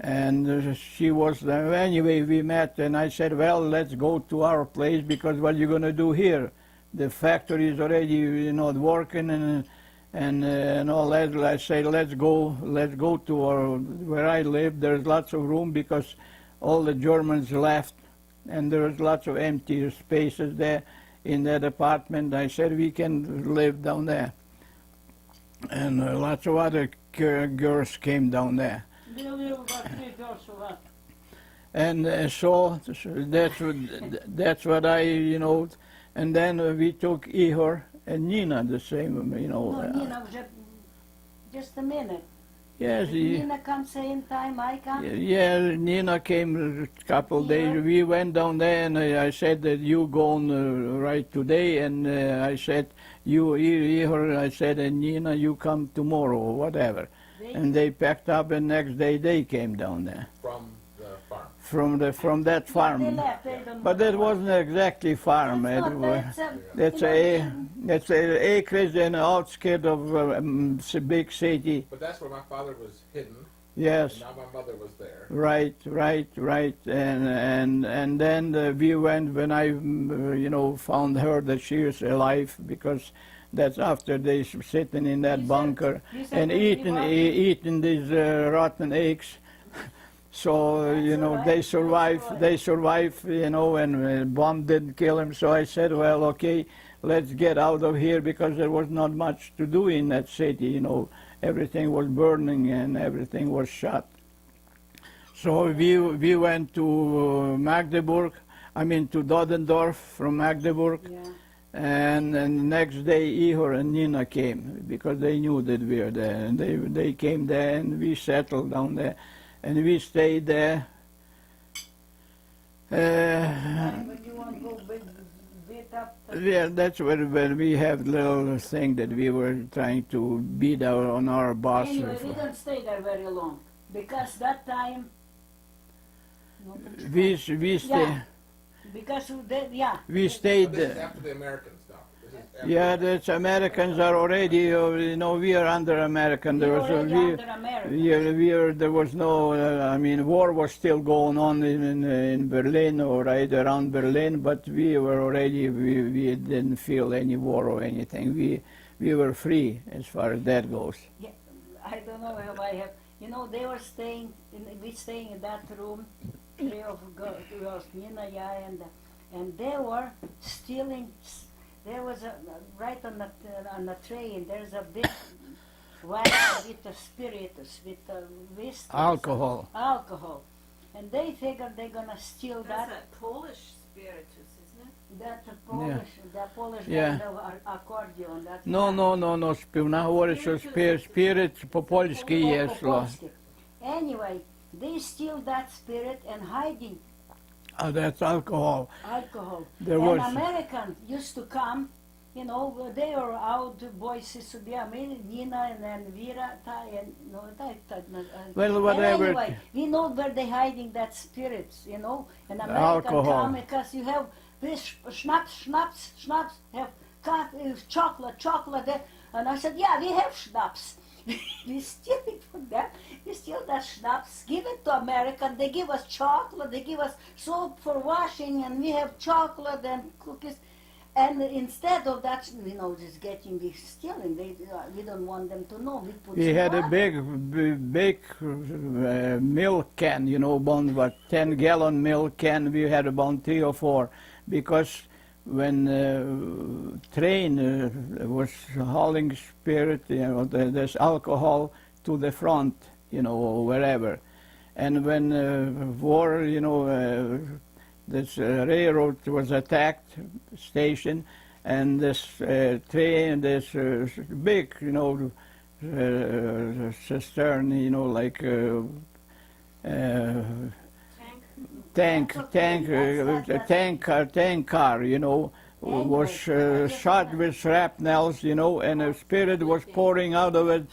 [SPEAKER 3] And she was there. Anyway, we met and I said, well, let's go to our place because what are you going to do here? The factory is already, you know, working and all that. I say, let's go to where I live. There's lots of room because all the Germans left and there's lots of empty spaces there in that apartment. I said, we can live down there. And lots of other girls came down there. And so that's what I, you know, and then we took Ihor and Nina the same, you know.
[SPEAKER 1] No, Nina, just a minute.
[SPEAKER 3] Yes,
[SPEAKER 1] Nina come same time I come?
[SPEAKER 3] yeah, Nina came a couple days. We went down there and I said that you go on right today, and I said, you, Ihor, I said, and Nina, you come tomorrow or whatever. And they packed up, and next day they came down there
[SPEAKER 2] from the farm.
[SPEAKER 3] from that
[SPEAKER 1] They
[SPEAKER 3] farm.
[SPEAKER 1] left, they don't
[SPEAKER 3] But
[SPEAKER 1] know
[SPEAKER 3] that
[SPEAKER 1] what.
[SPEAKER 3] wasn't exactly farm.
[SPEAKER 1] That's
[SPEAKER 3] It
[SPEAKER 1] not,
[SPEAKER 3] was-
[SPEAKER 1] that's
[SPEAKER 3] That's a acreage in the outskirts of a big city.
[SPEAKER 2] But that's where my father was hidden,
[SPEAKER 3] Yes,
[SPEAKER 2] and now my mother was there.
[SPEAKER 3] right. And then we went when I, you know, found her that she was alive, because that's after they sitting in that
[SPEAKER 1] You said-
[SPEAKER 3] bunker
[SPEAKER 1] you said
[SPEAKER 3] and
[SPEAKER 1] that we
[SPEAKER 3] eating these rotten eggs. So, you know,
[SPEAKER 1] all
[SPEAKER 3] they
[SPEAKER 1] right.
[SPEAKER 3] survived, you know, and bomb didn't kill him. So I said, well, okay, let's get out of here, because there was not much to do in that city, you know. Everything was burning and everything was shut. So we went to Magdeburg, I mean to Dodendorf from Magdeburg.
[SPEAKER 1] Yeah.
[SPEAKER 3] And the next day, Ihor and Nina came because they knew that we were there. And they came there and we settled down there. And we stayed there.
[SPEAKER 1] When you want to go bit up.
[SPEAKER 3] Yeah, that's where we have little thing that we were trying to beat out on our boss.
[SPEAKER 1] Anyway, we didn't stay there very long because that time.
[SPEAKER 3] We stay.
[SPEAKER 1] Yeah. Because
[SPEAKER 3] We stayed.
[SPEAKER 2] But this is after the Americans now. This is after
[SPEAKER 3] Yeah, that's Americans are already. We are under American.
[SPEAKER 1] we
[SPEAKER 3] There
[SPEAKER 1] were
[SPEAKER 3] was
[SPEAKER 1] already under America.
[SPEAKER 3] there was no. War was still going on in Berlin or right around Berlin, but we were already. We didn't feel any war or anything. We were free as far as that goes.
[SPEAKER 1] Yeah, I don't know if I have. They were staying. We staying in that room. Three of girls, Nina, and they were stealing. There was right on the tray, and there's a big white with the spiritus, with the whiskey.
[SPEAKER 3] Alcohol.
[SPEAKER 1] Alcohol, and they figured they're gonna steal
[SPEAKER 5] That's
[SPEAKER 1] that.
[SPEAKER 5] a Polish spiritus, isn't it?
[SPEAKER 1] That the Polish
[SPEAKER 3] Yeah.
[SPEAKER 1] the accordion. That
[SPEAKER 3] No. Not говориш spirit po polski jest.
[SPEAKER 1] Polski. Anyway, they steal that spirit and hiding
[SPEAKER 3] That's alcohol.
[SPEAKER 1] alcohol.
[SPEAKER 3] There
[SPEAKER 1] and
[SPEAKER 3] was-
[SPEAKER 1] Americans used to come, they were out, boys used to be, Nina and then Vera,
[SPEAKER 3] Well, whatever.
[SPEAKER 1] And anyway, we know where they hiding that spirits, and Americans
[SPEAKER 3] Alcohol.
[SPEAKER 1] come because you have this schnapps, have coffee, chocolate, and I said, yeah, we have schnapps. We steal it from them. We steal that schnapps, give it to American. They give us chocolate. They give us soap for washing, and we have chocolate and cookies. And instead of that, just we stealing. We don't want them to know. We put
[SPEAKER 3] We
[SPEAKER 1] some
[SPEAKER 3] had a
[SPEAKER 1] water.
[SPEAKER 3] big milk can, about 10-gallon milk can. We had about 3 or 4 because when train was hauling spirit, there's alcohol to the front, or wherever. And when war, this railroad was attacked, station, and this train, this big, cistern, like tank car, was shot with shrapnels, and a spirit was pouring out of it.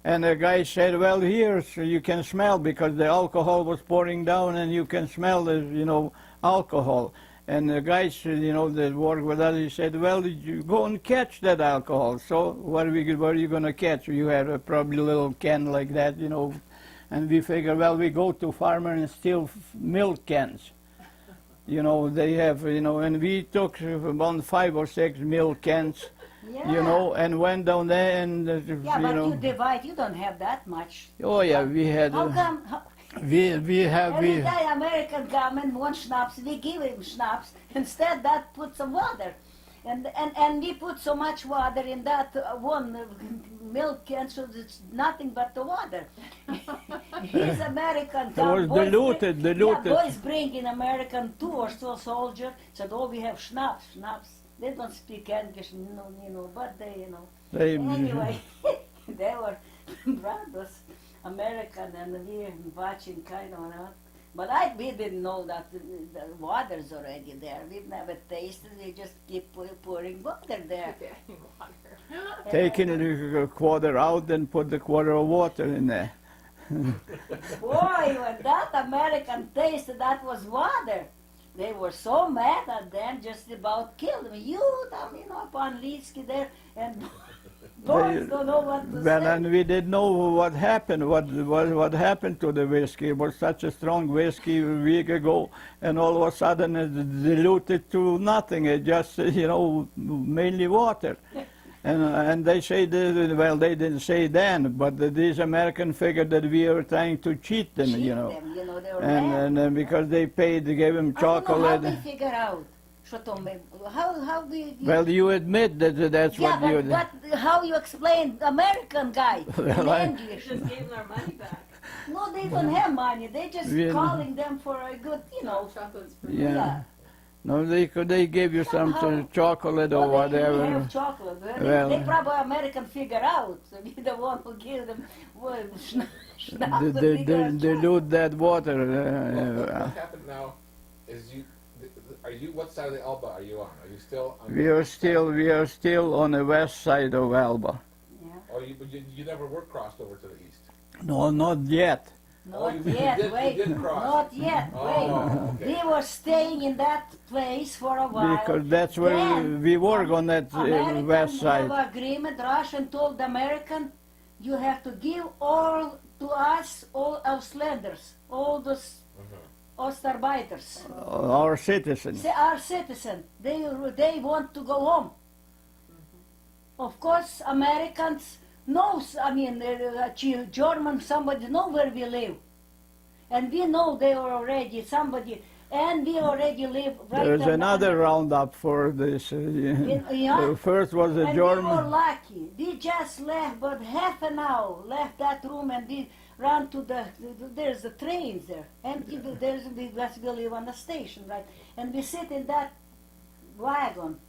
[SPEAKER 3] And the guy said, well, here, so you can smell, because the alcohol was pouring down and you can smell the, alcohol. And the guy said, that worked with us, he said, well, you go and catch that alcohol. So what are you going to catch? You had probably a little can like that, and we figured, well, we go to farmer and steal milk cans. They have, and we took about 5 or 6 milk cans,
[SPEAKER 1] Yeah.
[SPEAKER 3] and went down there and,
[SPEAKER 1] Yeah, but you divide. You don't have that much.
[SPEAKER 3] Oh yeah, we had,
[SPEAKER 1] How come?
[SPEAKER 3] we
[SPEAKER 1] Every
[SPEAKER 3] have,
[SPEAKER 1] day American government wants schnapps, we give him schnapps. Instead, that put some water. And we put so much water in that one milk can, so it's nothing but the water. He's American.
[SPEAKER 3] It was diluted.
[SPEAKER 1] Yeah, boys bring in American 2 or so soldier, said, oh, we have schnapps. They don't speak English, but they,
[SPEAKER 3] they,
[SPEAKER 1] Anyway, they were brothers, American, and we watching kind of, but we didn't know that the water's already there. We've never tasted. We just keep pouring water there.
[SPEAKER 3] taking a quarter out and put the quarter of water in there.
[SPEAKER 1] Boy, when that American tasted that was water, they were so mad at them, just about killed me. Upon Litsky there, and boys don't know what to
[SPEAKER 3] Well,
[SPEAKER 1] say.
[SPEAKER 3] and we didn't know what happened, what happened to the whiskey. It was such a strong whiskey a week ago, and all of a sudden it diluted to nothing. It just, mainly water. And they say, well, they didn't say then, but these Americans figured that we were trying to cheat them,
[SPEAKER 1] Cheat them, they were
[SPEAKER 3] And
[SPEAKER 1] mad.
[SPEAKER 3] because they paid, they gave them
[SPEAKER 1] I don't know
[SPEAKER 3] chocolate.
[SPEAKER 1] how they figure out. How we...
[SPEAKER 3] Well, you admit that that's
[SPEAKER 1] yeah,
[SPEAKER 3] what you...
[SPEAKER 1] but how you explain American guy
[SPEAKER 3] Well,
[SPEAKER 1] in English?
[SPEAKER 5] Just gave them their money back.
[SPEAKER 1] No, they don't have money. They just
[SPEAKER 3] Really?
[SPEAKER 1] calling them for a good,
[SPEAKER 4] Chocolates for
[SPEAKER 3] Yeah. No, they give you some
[SPEAKER 1] Somehow.
[SPEAKER 3] chocolate or
[SPEAKER 1] Well, they
[SPEAKER 3] whatever.
[SPEAKER 1] have chocolate.
[SPEAKER 3] Well-
[SPEAKER 1] They probably American figure out. So we the one who give them well,
[SPEAKER 3] They dilute that water.
[SPEAKER 2] What happened now is are you, what side of the Elba are you on? Are you still on
[SPEAKER 3] We are still on the west side of Alba.
[SPEAKER 2] or you never were crossed over to the east?
[SPEAKER 3] No, not yet.
[SPEAKER 2] Oh,
[SPEAKER 1] Not
[SPEAKER 2] you
[SPEAKER 1] yet,
[SPEAKER 2] did-
[SPEAKER 1] wait.
[SPEAKER 2] you did cross.
[SPEAKER 1] Not yet, wait.
[SPEAKER 2] Oh, okay.
[SPEAKER 1] We were staying in that place for a while.
[SPEAKER 3] Because that's where
[SPEAKER 1] Then,
[SPEAKER 3] we work on that
[SPEAKER 1] American
[SPEAKER 3] west side.
[SPEAKER 1] have agreement. Russian told American, you have to give all to us, all Ausländers, all those Ostarbeiters.
[SPEAKER 3] Our citizens.
[SPEAKER 1] They are citizens. They want to go home. Of course, Americans knows. I mean, German somebody know where we live, and we know they are already somebody, and we already live right.
[SPEAKER 3] There's
[SPEAKER 1] on
[SPEAKER 3] another
[SPEAKER 1] the-
[SPEAKER 3] roundup for this.
[SPEAKER 1] yeah.
[SPEAKER 3] First was the
[SPEAKER 1] And we were
[SPEAKER 3] German.
[SPEAKER 1] lucky. We just left, but half an hour left that room, and we ran to there's the trains there, and we live on the station, right? And we sit in that wagon,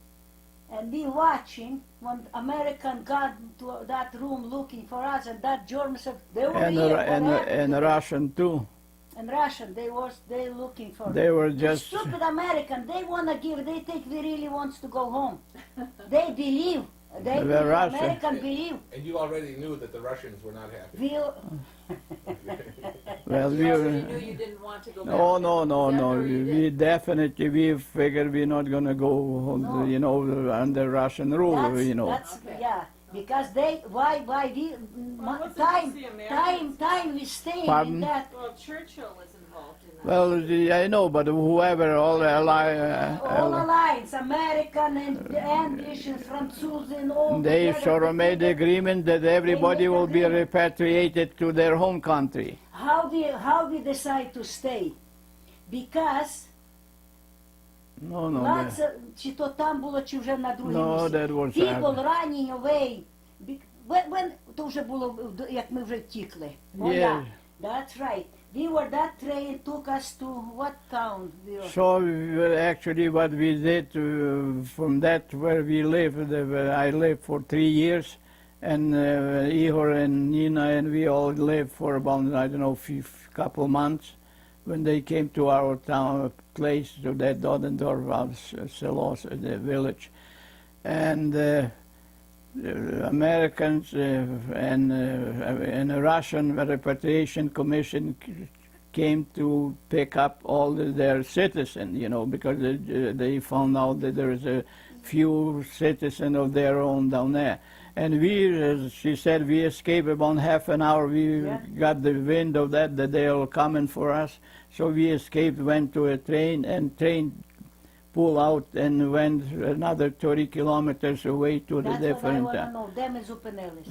[SPEAKER 1] and we watching when American got to that room looking for us, and that German said they were
[SPEAKER 3] And,
[SPEAKER 1] here.
[SPEAKER 3] and Russian too.
[SPEAKER 1] And Russian, they looking for.
[SPEAKER 3] They were just.
[SPEAKER 1] Stupid American, they wanna give, they think we really wants to go home. They believe,
[SPEAKER 3] The Russian.
[SPEAKER 1] American believe.
[SPEAKER 2] And you already knew that the Russians were not happy.
[SPEAKER 1] We'll,
[SPEAKER 3] Well,
[SPEAKER 4] You
[SPEAKER 3] we
[SPEAKER 4] already
[SPEAKER 3] were.
[SPEAKER 4] knew you didn't want to go back.
[SPEAKER 3] Oh no, no,
[SPEAKER 4] Is that
[SPEAKER 3] no!
[SPEAKER 4] where you
[SPEAKER 3] We
[SPEAKER 4] did?
[SPEAKER 3] definitely figured we're not gonna go,
[SPEAKER 1] No.
[SPEAKER 3] you know, under Russian rule,
[SPEAKER 1] that's,
[SPEAKER 3] you know.
[SPEAKER 1] that's,
[SPEAKER 4] Okay.
[SPEAKER 1] yeah, because they, why we,
[SPEAKER 5] Well, wasn't
[SPEAKER 1] time,
[SPEAKER 5] this the Americans?
[SPEAKER 1] time we staying
[SPEAKER 3] Pardon?
[SPEAKER 1] in that,
[SPEAKER 5] Well, Churchill was involved in that.
[SPEAKER 3] Well, I know, but whoever, all
[SPEAKER 1] all alliance, American and English and Francois and all
[SPEAKER 3] they
[SPEAKER 1] together
[SPEAKER 3] sort of made the
[SPEAKER 1] together.
[SPEAKER 3] agreement that everybody
[SPEAKER 1] made
[SPEAKER 3] will be
[SPEAKER 1] agreement.
[SPEAKER 3] repatriated to their home country.
[SPEAKER 1] How we decide to stay? Because
[SPEAKER 3] No, no,
[SPEAKER 1] чи то там було, чи вже на другому
[SPEAKER 3] no,
[SPEAKER 1] місці.
[SPEAKER 3] that was
[SPEAKER 1] People running away. When то вже було, як ми вже втікли. Oh,
[SPEAKER 3] Yeah.
[SPEAKER 1] yeah, that's right. That train took us to what town?
[SPEAKER 3] So actually, what we did from that where we lived, I lived for 3 years, and Ihor and Nina and we all lived for about I don't know couple months. When they came to our town place, to that Dodendorf Selos, the village, and the Americans and the Russian Repatriation Commission came to pick up all their citizens, you know, because they found out that there is a few citizens of their own down there. And we, as she said, we escaped about half an hour. We
[SPEAKER 1] Yeah.
[SPEAKER 3] got the wind of that they were coming for us. So we escaped, went to a train, and train pulled out and went another 30 kilometers away to the
[SPEAKER 1] That's what I
[SPEAKER 3] different
[SPEAKER 1] want to know. Dem is Upenelis.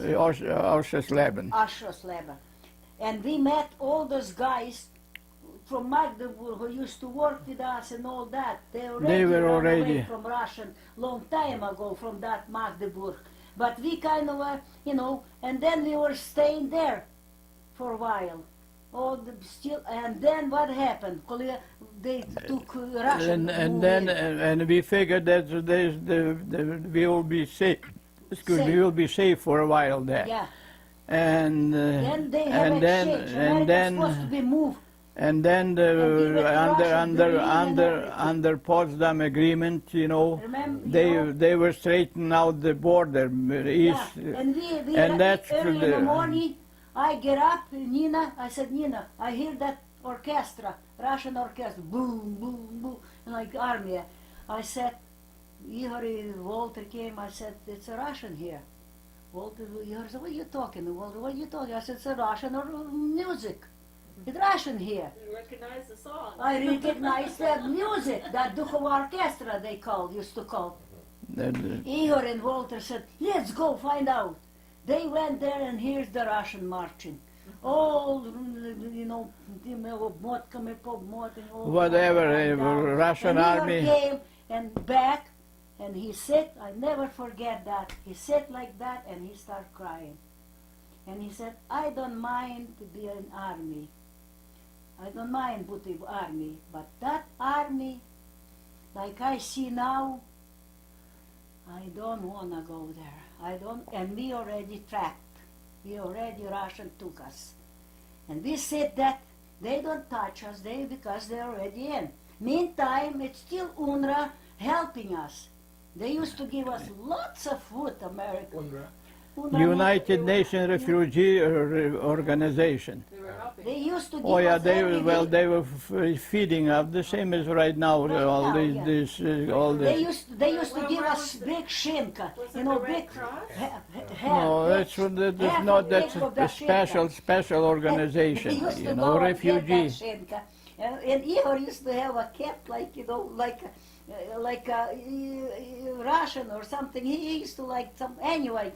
[SPEAKER 3] Auschesleben.
[SPEAKER 1] Ashrosleben. And we met all those guys from Magdeburg who used to work with us and all that. They
[SPEAKER 3] were
[SPEAKER 1] ran away
[SPEAKER 3] already-
[SPEAKER 1] from Russian long time ago from that Magdeburg. But we kind of, you know, and then we were staying there for a while. And then what happened? They took Russian.
[SPEAKER 3] And then and we figured that we will be safe. Excuse me,
[SPEAKER 1] Safe.
[SPEAKER 3] we will be safe for a while there.
[SPEAKER 1] yeah.
[SPEAKER 3] And
[SPEAKER 1] Then they have
[SPEAKER 3] and then
[SPEAKER 1] exchange.
[SPEAKER 3] and
[SPEAKER 1] America's supposed to
[SPEAKER 3] then
[SPEAKER 1] be moved.
[SPEAKER 3] and then
[SPEAKER 1] And we went to Russia, Berlin and everything.
[SPEAKER 3] under Potsdam Agreement, you know,
[SPEAKER 1] Remember, you know?
[SPEAKER 3] they were straightening out the border east.
[SPEAKER 1] Yeah, and we
[SPEAKER 3] and that's
[SPEAKER 1] early in
[SPEAKER 3] the-
[SPEAKER 1] the morning, I get up, Nina, I said, Nina, I hear that orchestra, Russian orchestra, boom, boom, boom, like army. I said, Igor, Walter came, I said, it's a Russian here. Walter, Igor said, what are you talking, Walter, what are you talking? I said, it's a Russian music. It's Russian here.
[SPEAKER 5] You recognize the song.
[SPEAKER 1] I recognize that music, that Dukhov orchestra they used to call. Igor and Walter said, let's go find out. They went there and here's the Russian marching. All, you know,
[SPEAKER 3] Whatever, Russian
[SPEAKER 1] and Igor
[SPEAKER 3] army.
[SPEAKER 1] came and back and he said, I never forget that. He sat like that and he started crying. And he said, I don't mind to be an army. I don't mind to be army, but that army like I see now, I don't want to go there. I don't, and we already tracked. Russian took us. And we said that they don't touch us, because they're already in. Meantime, it's still UNRWA helping us. They used to give us lots of food, America.
[SPEAKER 2] UNRWA.
[SPEAKER 3] United Nations Refugee Organization.
[SPEAKER 4] They were helping.
[SPEAKER 1] They used to give
[SPEAKER 3] Oh yeah,
[SPEAKER 1] us
[SPEAKER 3] they
[SPEAKER 1] every
[SPEAKER 3] well
[SPEAKER 1] week.
[SPEAKER 3] they were feeding up the same as right now.
[SPEAKER 1] Right
[SPEAKER 3] All
[SPEAKER 1] now,
[SPEAKER 3] these,
[SPEAKER 1] yeah.
[SPEAKER 3] all
[SPEAKER 1] They
[SPEAKER 3] this.
[SPEAKER 1] used to
[SPEAKER 5] Well,
[SPEAKER 1] give
[SPEAKER 5] where
[SPEAKER 1] us
[SPEAKER 5] was the-
[SPEAKER 1] big shinka,
[SPEAKER 5] Was
[SPEAKER 1] you
[SPEAKER 5] it
[SPEAKER 1] know,
[SPEAKER 5] the Red
[SPEAKER 1] big
[SPEAKER 5] Cross?
[SPEAKER 3] No, that's
[SPEAKER 1] half
[SPEAKER 3] not
[SPEAKER 1] a
[SPEAKER 3] that's
[SPEAKER 1] big of
[SPEAKER 3] a
[SPEAKER 1] the
[SPEAKER 3] special
[SPEAKER 1] They
[SPEAKER 3] organization.
[SPEAKER 1] used
[SPEAKER 3] You
[SPEAKER 1] to
[SPEAKER 3] know,
[SPEAKER 1] go and get that
[SPEAKER 3] refugee.
[SPEAKER 1] shinka. And Igor used to have a cat like, you know, like a Russian or something. He used to like some, anyway.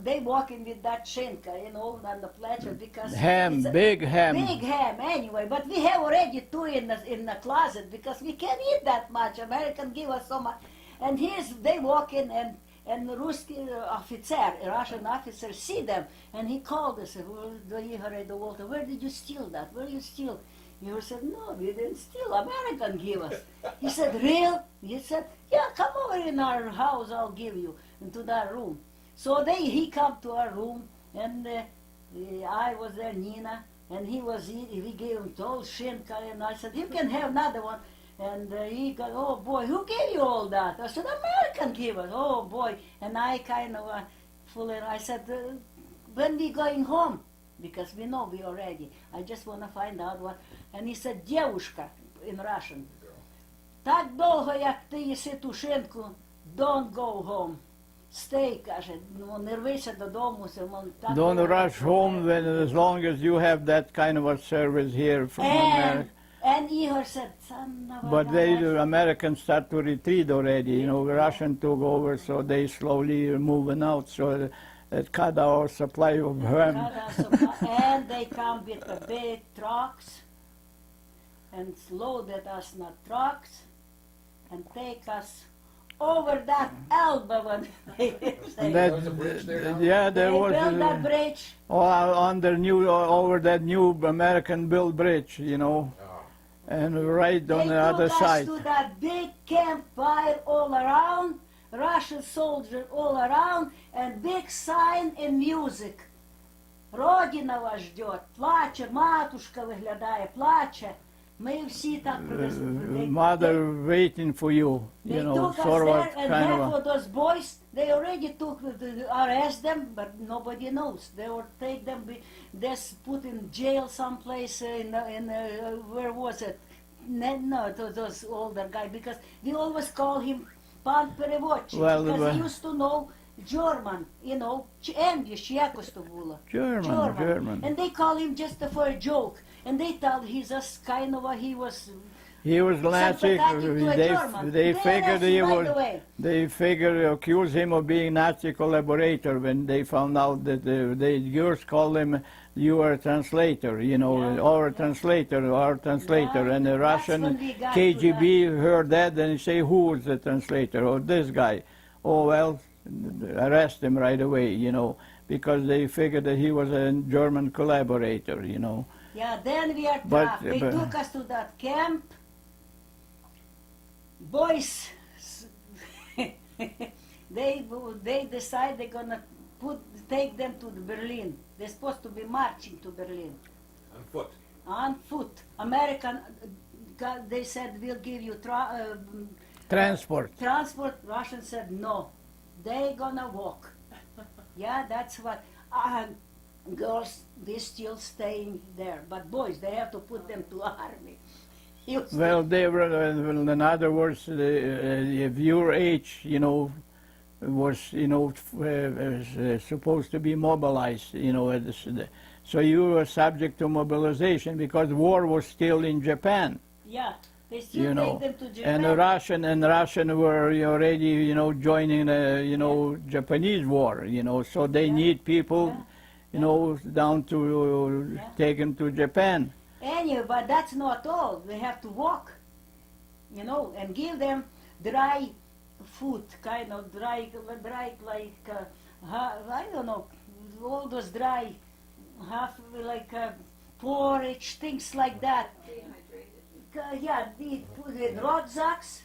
[SPEAKER 1] They walking with that shinka, you know, on the platter because
[SPEAKER 3] Ham,
[SPEAKER 1] it's a
[SPEAKER 3] big ham.
[SPEAKER 1] big ham anyway. But we have already two in the closet because we can't eat that much. American give us so much, and they walk in and the Ruski officer, a Russian officer, see them and he called us. Walter, where did you steal that? Where you steal? You said, no, we didn't steal. American give us. He said, real? He said, yeah, come over in our house. I'll give you into that room. So he come to our room, and I was there, Nina, and he was eating. We gave him whole shinka, and I said, you can have another one. And he got, oh boy, who gave you all that? I said, American gave us. Oh boy, and I kind of I said, when we going home? Because we know we already. I just want to find out what. And he said, девушка, in Russian. Так долго, як ти їси ту шинку, don't go home. Stay, каже, ну не рвися додому.
[SPEAKER 3] Don't rush home when, as long as you have that kind of a service here from America.
[SPEAKER 1] And Igor said, son of a
[SPEAKER 3] But
[SPEAKER 1] gun,
[SPEAKER 3] the Americans start to retreat already. You know, Russian took over, so they slowly are moving out. So it cut our supply of ham.
[SPEAKER 1] and they come with the big trucks and loaded us in the trucks and take us over that Elba.
[SPEAKER 3] And
[SPEAKER 2] There was a bridge there now?
[SPEAKER 3] yeah,
[SPEAKER 1] They
[SPEAKER 3] there was
[SPEAKER 1] built that bridge.
[SPEAKER 3] over that new American built bridge, you know,
[SPEAKER 2] Oh.
[SPEAKER 3] and right on the other
[SPEAKER 1] They took
[SPEAKER 3] side.
[SPEAKER 1] us to that big campfire all around, Russian soldiers all around, and big sign and music. Родина вас ждет, плаче, матушка виглядає, плаче. Ми всі так
[SPEAKER 3] Mother waiting for you,
[SPEAKER 1] They
[SPEAKER 3] you know,
[SPEAKER 1] took us
[SPEAKER 3] sort of
[SPEAKER 1] there, and
[SPEAKER 3] kind
[SPEAKER 1] half
[SPEAKER 3] of.
[SPEAKER 1] of those boys, they already arrest them, but nobody knows. They will take them, put in jail someplace where was it? No, it was those older guy, because we always call him Pan Переводчик,
[SPEAKER 3] Well,
[SPEAKER 1] because he used to know German, you know, English, якось то було.
[SPEAKER 3] German.
[SPEAKER 1] And they call him just for a joke. And they thought he's just kind of he was
[SPEAKER 3] He was Nazi.
[SPEAKER 1] sympathetic to a German.
[SPEAKER 3] They figured
[SPEAKER 1] arrested
[SPEAKER 3] he
[SPEAKER 1] right
[SPEAKER 3] was.
[SPEAKER 1] away.
[SPEAKER 3] They accused him of being Nazi collaborator when they found out that the yours called him, you are a translator, you know,
[SPEAKER 1] Yeah,
[SPEAKER 3] our
[SPEAKER 1] yeah.
[SPEAKER 3] translator,
[SPEAKER 1] Yeah,
[SPEAKER 3] and the
[SPEAKER 1] that's
[SPEAKER 3] Russian
[SPEAKER 1] when we got to
[SPEAKER 3] KGB heard that and say, who is the translator? Oh, this guy. Oh, well, arrest him right away, you know, because they figured that he was a German collaborator, you know.
[SPEAKER 1] Yeah, then we are
[SPEAKER 3] But-
[SPEAKER 1] trapped. They
[SPEAKER 3] but-
[SPEAKER 1] took us to that camp. Boys, they decide they're gonna take them to Berlin. They're supposed to be marching to Berlin
[SPEAKER 2] On foot.
[SPEAKER 1] on foot. American, they said we'll give you
[SPEAKER 3] Transport.
[SPEAKER 1] transport. Russian said no, they gonna walk. Yeah, that's what. Girls, they still staying there, but boys, they have to put them to army.
[SPEAKER 3] Well, they were, in other words, if your age, you know, was, you know, supposed to be mobilized, you know, so you were subject to mobilization because war was still in Japan.
[SPEAKER 1] Yeah, they still
[SPEAKER 3] You know,
[SPEAKER 1] take them to Japan.
[SPEAKER 3] and the Russian were already, you know, joining the, you know, Japanese war, you know, so they
[SPEAKER 1] Yeah.
[SPEAKER 3] need people,
[SPEAKER 1] Yeah.
[SPEAKER 3] you know, down to
[SPEAKER 1] Yeah.
[SPEAKER 3] take them to Japan.
[SPEAKER 1] Anyway, but that's not all. They have to walk, you know, and give them dry food, kind of dry like, I don't know, all those dry, half like porridge, things like that.
[SPEAKER 4] Dehydrated.
[SPEAKER 1] Yeah, they put in rucksacks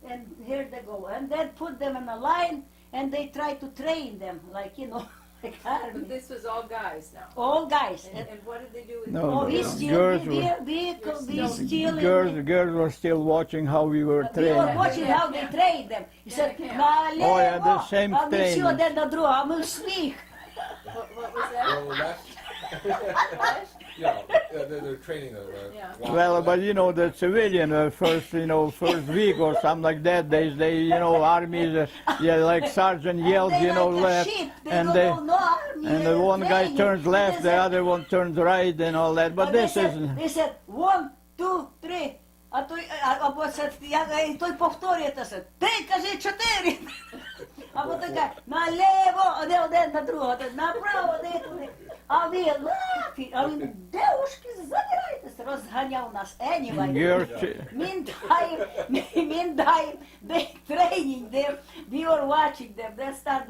[SPEAKER 1] and here they go. And then put them in a line, and they try to train them, like, you know, like army.
[SPEAKER 4] But this was all guys now.
[SPEAKER 1] All guys.
[SPEAKER 4] And what did they do with
[SPEAKER 3] No,
[SPEAKER 4] you?
[SPEAKER 1] Oh,
[SPEAKER 3] no,
[SPEAKER 1] we
[SPEAKER 3] no.
[SPEAKER 1] still,
[SPEAKER 3] Girls
[SPEAKER 1] we
[SPEAKER 3] were-
[SPEAKER 1] still
[SPEAKER 3] Girls were still watching how we were
[SPEAKER 1] we were
[SPEAKER 3] trained.
[SPEAKER 1] watching how they train them. He said,
[SPEAKER 4] Yeah.
[SPEAKER 1] "Налево,
[SPEAKER 3] Oh, yeah, the same
[SPEAKER 1] а ми всі
[SPEAKER 3] training.
[SPEAKER 1] один на другого, а ми всіх."
[SPEAKER 4] What was that?
[SPEAKER 2] Well, that's
[SPEAKER 4] What?
[SPEAKER 2] yeah. They're training them.
[SPEAKER 4] Yeah.
[SPEAKER 3] Well, but you know, the civilian first week or something like that, they armies, like sergeant yells,
[SPEAKER 1] And they like a
[SPEAKER 3] left,
[SPEAKER 1] sheep. They
[SPEAKER 3] and
[SPEAKER 1] don't
[SPEAKER 3] they,
[SPEAKER 1] know no army,
[SPEAKER 3] and the one guy
[SPEAKER 1] training.
[SPEAKER 3] turns left,
[SPEAKER 1] They
[SPEAKER 3] the
[SPEAKER 1] said-
[SPEAKER 3] other one turns right, and all that. But
[SPEAKER 1] they
[SPEAKER 3] this
[SPEAKER 1] said,
[SPEAKER 3] is
[SPEAKER 1] they said, 1, 2, 3. Або це, і той повторює, то це, 3, кажи, 4. Або така, наліво, один на другого, направо, один туди. А він, лафі, а він, девушки, забирайтеся, розганяв нас. Anyway,
[SPEAKER 3] girls.
[SPEAKER 1] meantime, they training them, we were watching them, they start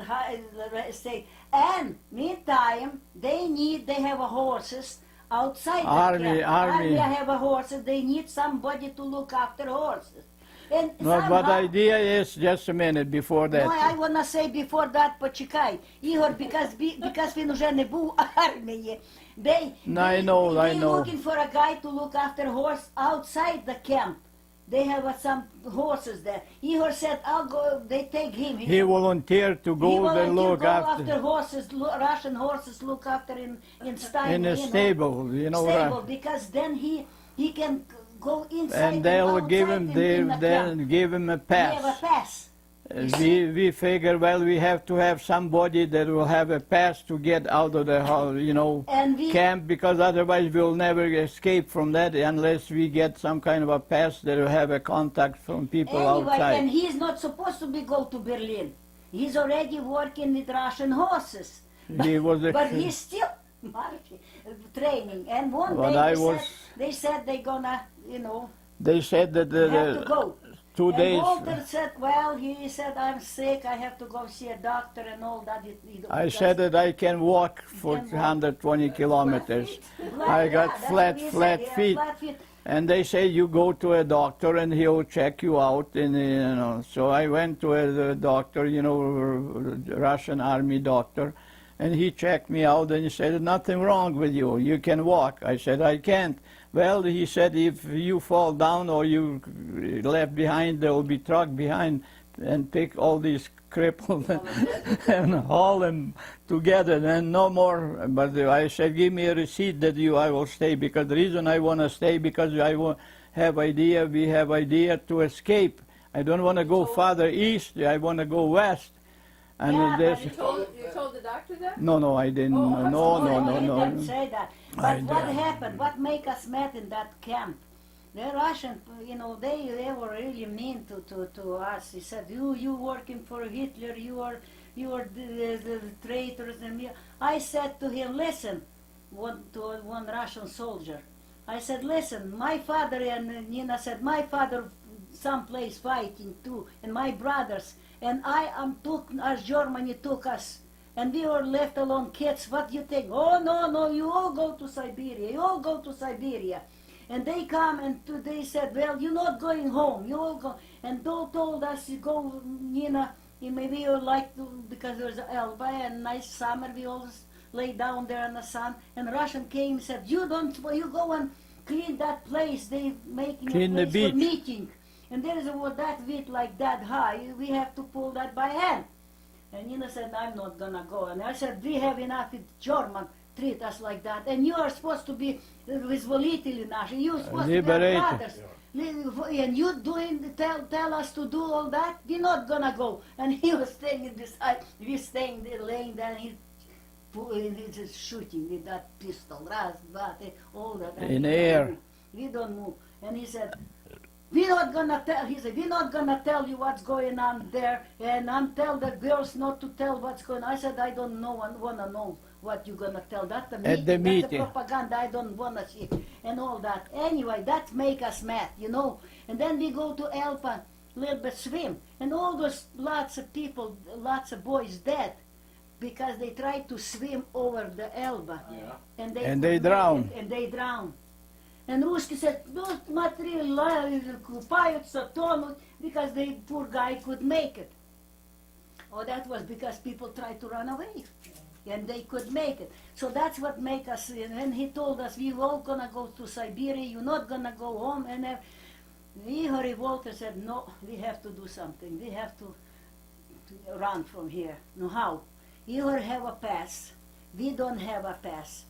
[SPEAKER 1] saying, and meantime, they have horses outside
[SPEAKER 3] Army-
[SPEAKER 1] the camp.
[SPEAKER 3] army.
[SPEAKER 1] Have a horses, they need somebody to look after horses. And
[SPEAKER 3] No, but the idea is just a minute before
[SPEAKER 1] No, I
[SPEAKER 3] that.
[SPEAKER 1] wanna say before that, почекай. Ігор, because він уже не був в армії. They
[SPEAKER 3] I know.
[SPEAKER 1] looking for a guy to look after horse outside the camp. They have some horses there. Igor said, I'll go, they take him.
[SPEAKER 3] He volunteered to
[SPEAKER 1] He
[SPEAKER 3] go
[SPEAKER 1] volunteered
[SPEAKER 3] and look
[SPEAKER 1] go
[SPEAKER 3] after
[SPEAKER 1] horses, Russian horses look after in stable.
[SPEAKER 3] in a
[SPEAKER 1] you know,
[SPEAKER 3] stable,
[SPEAKER 1] stable, because then he can go inside
[SPEAKER 3] and they'll
[SPEAKER 1] outside
[SPEAKER 3] give him
[SPEAKER 1] in the camp.
[SPEAKER 3] then give him a
[SPEAKER 1] He have a
[SPEAKER 3] pass.
[SPEAKER 1] pass.
[SPEAKER 3] We figure, well, we have to have somebody that will have a pass to get out of the
[SPEAKER 1] And we
[SPEAKER 3] camp, because otherwise we'll never escape from that unless we get some kind of a pass that will have a contact from people
[SPEAKER 1] Anyway,
[SPEAKER 3] outside.
[SPEAKER 1] and he's not supposed to be go to Berlin. He's already working with Russian horses.
[SPEAKER 3] He was
[SPEAKER 1] But he's still training. And one
[SPEAKER 3] But
[SPEAKER 1] day
[SPEAKER 3] I
[SPEAKER 1] they said they're gonna,
[SPEAKER 3] They said that
[SPEAKER 1] have to go.
[SPEAKER 3] 2
[SPEAKER 1] And
[SPEAKER 3] days.
[SPEAKER 1] Walter said, well, he said, I'm sick, I have to go see a doctor and all that.
[SPEAKER 3] I said that I can walk for
[SPEAKER 1] can walk.
[SPEAKER 3] 120 kilometers. I got
[SPEAKER 1] that's
[SPEAKER 3] flat
[SPEAKER 1] what he
[SPEAKER 3] flat
[SPEAKER 1] said, yeah,
[SPEAKER 3] feet.
[SPEAKER 1] flat feet.
[SPEAKER 3] And they say you go to a doctor and he'll check you out. And so I went to a doctor, Russian army doctor, and he checked me out and he said, nothing wrong with you. You can walk. I said, I can't. Well, he said, if you fall down or you left behind, there will be truck behind and pick all these cripples and haul them together and no more. But I said, give me a receipt that I will stay, because the reason I want to stay, because we have idea to escape. I don't want to go farther east, I want to go west. And
[SPEAKER 1] Yeah,
[SPEAKER 3] there's,
[SPEAKER 4] You told the doctor that?
[SPEAKER 3] no, I didn't.
[SPEAKER 1] He didn't say that.
[SPEAKER 3] I
[SPEAKER 1] But what
[SPEAKER 3] don't.
[SPEAKER 1] happened? What make us mad in that camp? The Russian, they were really mean to us. He said, you working for Hitler, you are the traitors. And I said to him, listen, to one Russian soldier. I said, listen, my father, and Nina said, my father someplace fighting too, and my brothers, and as Germany took us, and we were left alone, kids. What do you think? Oh, no, you all go to Siberia, And they come and they said, well, you're not going home, you all go. And they told us, you go, Nina, maybe you like to, because there's Elba and nice summer, we all lay down there in the sun, and Russian came and said, you go and clean that place, they making
[SPEAKER 3] Clean
[SPEAKER 1] a
[SPEAKER 3] the
[SPEAKER 1] place for
[SPEAKER 3] beach.
[SPEAKER 1] meeting. And there is that width like that high, we have to pull that by hand. And Nina said, I'm not gonna go. And I said, we have enough with German, treat us like that. And you are supposed to be вызволители наши, you're supposed
[SPEAKER 3] Liberator.
[SPEAKER 1] to be brothers. And you tell us to do all that, we're not gonna go. And he was staying beside, we staying there, laying there, and he's just shooting with that pistol, all that.
[SPEAKER 3] In the air.
[SPEAKER 1] We don't move. And he said, we're not gonna tell you what's going on there, and tell the girls not to tell what's going on. I said, I don't wanna know what you're gonna tell. That's the meeting,
[SPEAKER 3] At the
[SPEAKER 1] that's
[SPEAKER 3] meeting.
[SPEAKER 1] the propaganda, I don't wanna see, and all that. Anyway, that make us mad, And then we go to Elpa, little bit swim, and all those lots of people, lots of boys dead, because they tried to swim over the Elba.
[SPEAKER 2] Yeah.
[SPEAKER 1] And
[SPEAKER 3] And they drown.
[SPEAKER 1] And they drown. And Ruski said, ну, смотри, купаются, тонут, because the poor guy could make it. Oh, that was because people tried to run away, and they could make it. So that's what make us, and he told us, we all gonna go to Siberia, you're not gonna go home, and Igor Walter said, no, we have to do something, we have to run from here. No, how? Igor have a pass, we don't have a pass.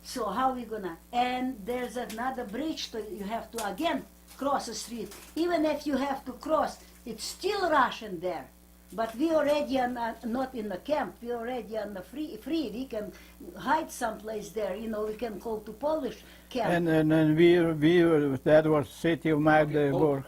[SPEAKER 1] So how we gonna? And there's another bridge you have to again cross the street. Even if you have to cross, it's still Russian there. But we already are not in the camp. We already on the free. We can hide someplace there. You know, we can go to Polish camp.
[SPEAKER 3] And we that was city of Magdeburg.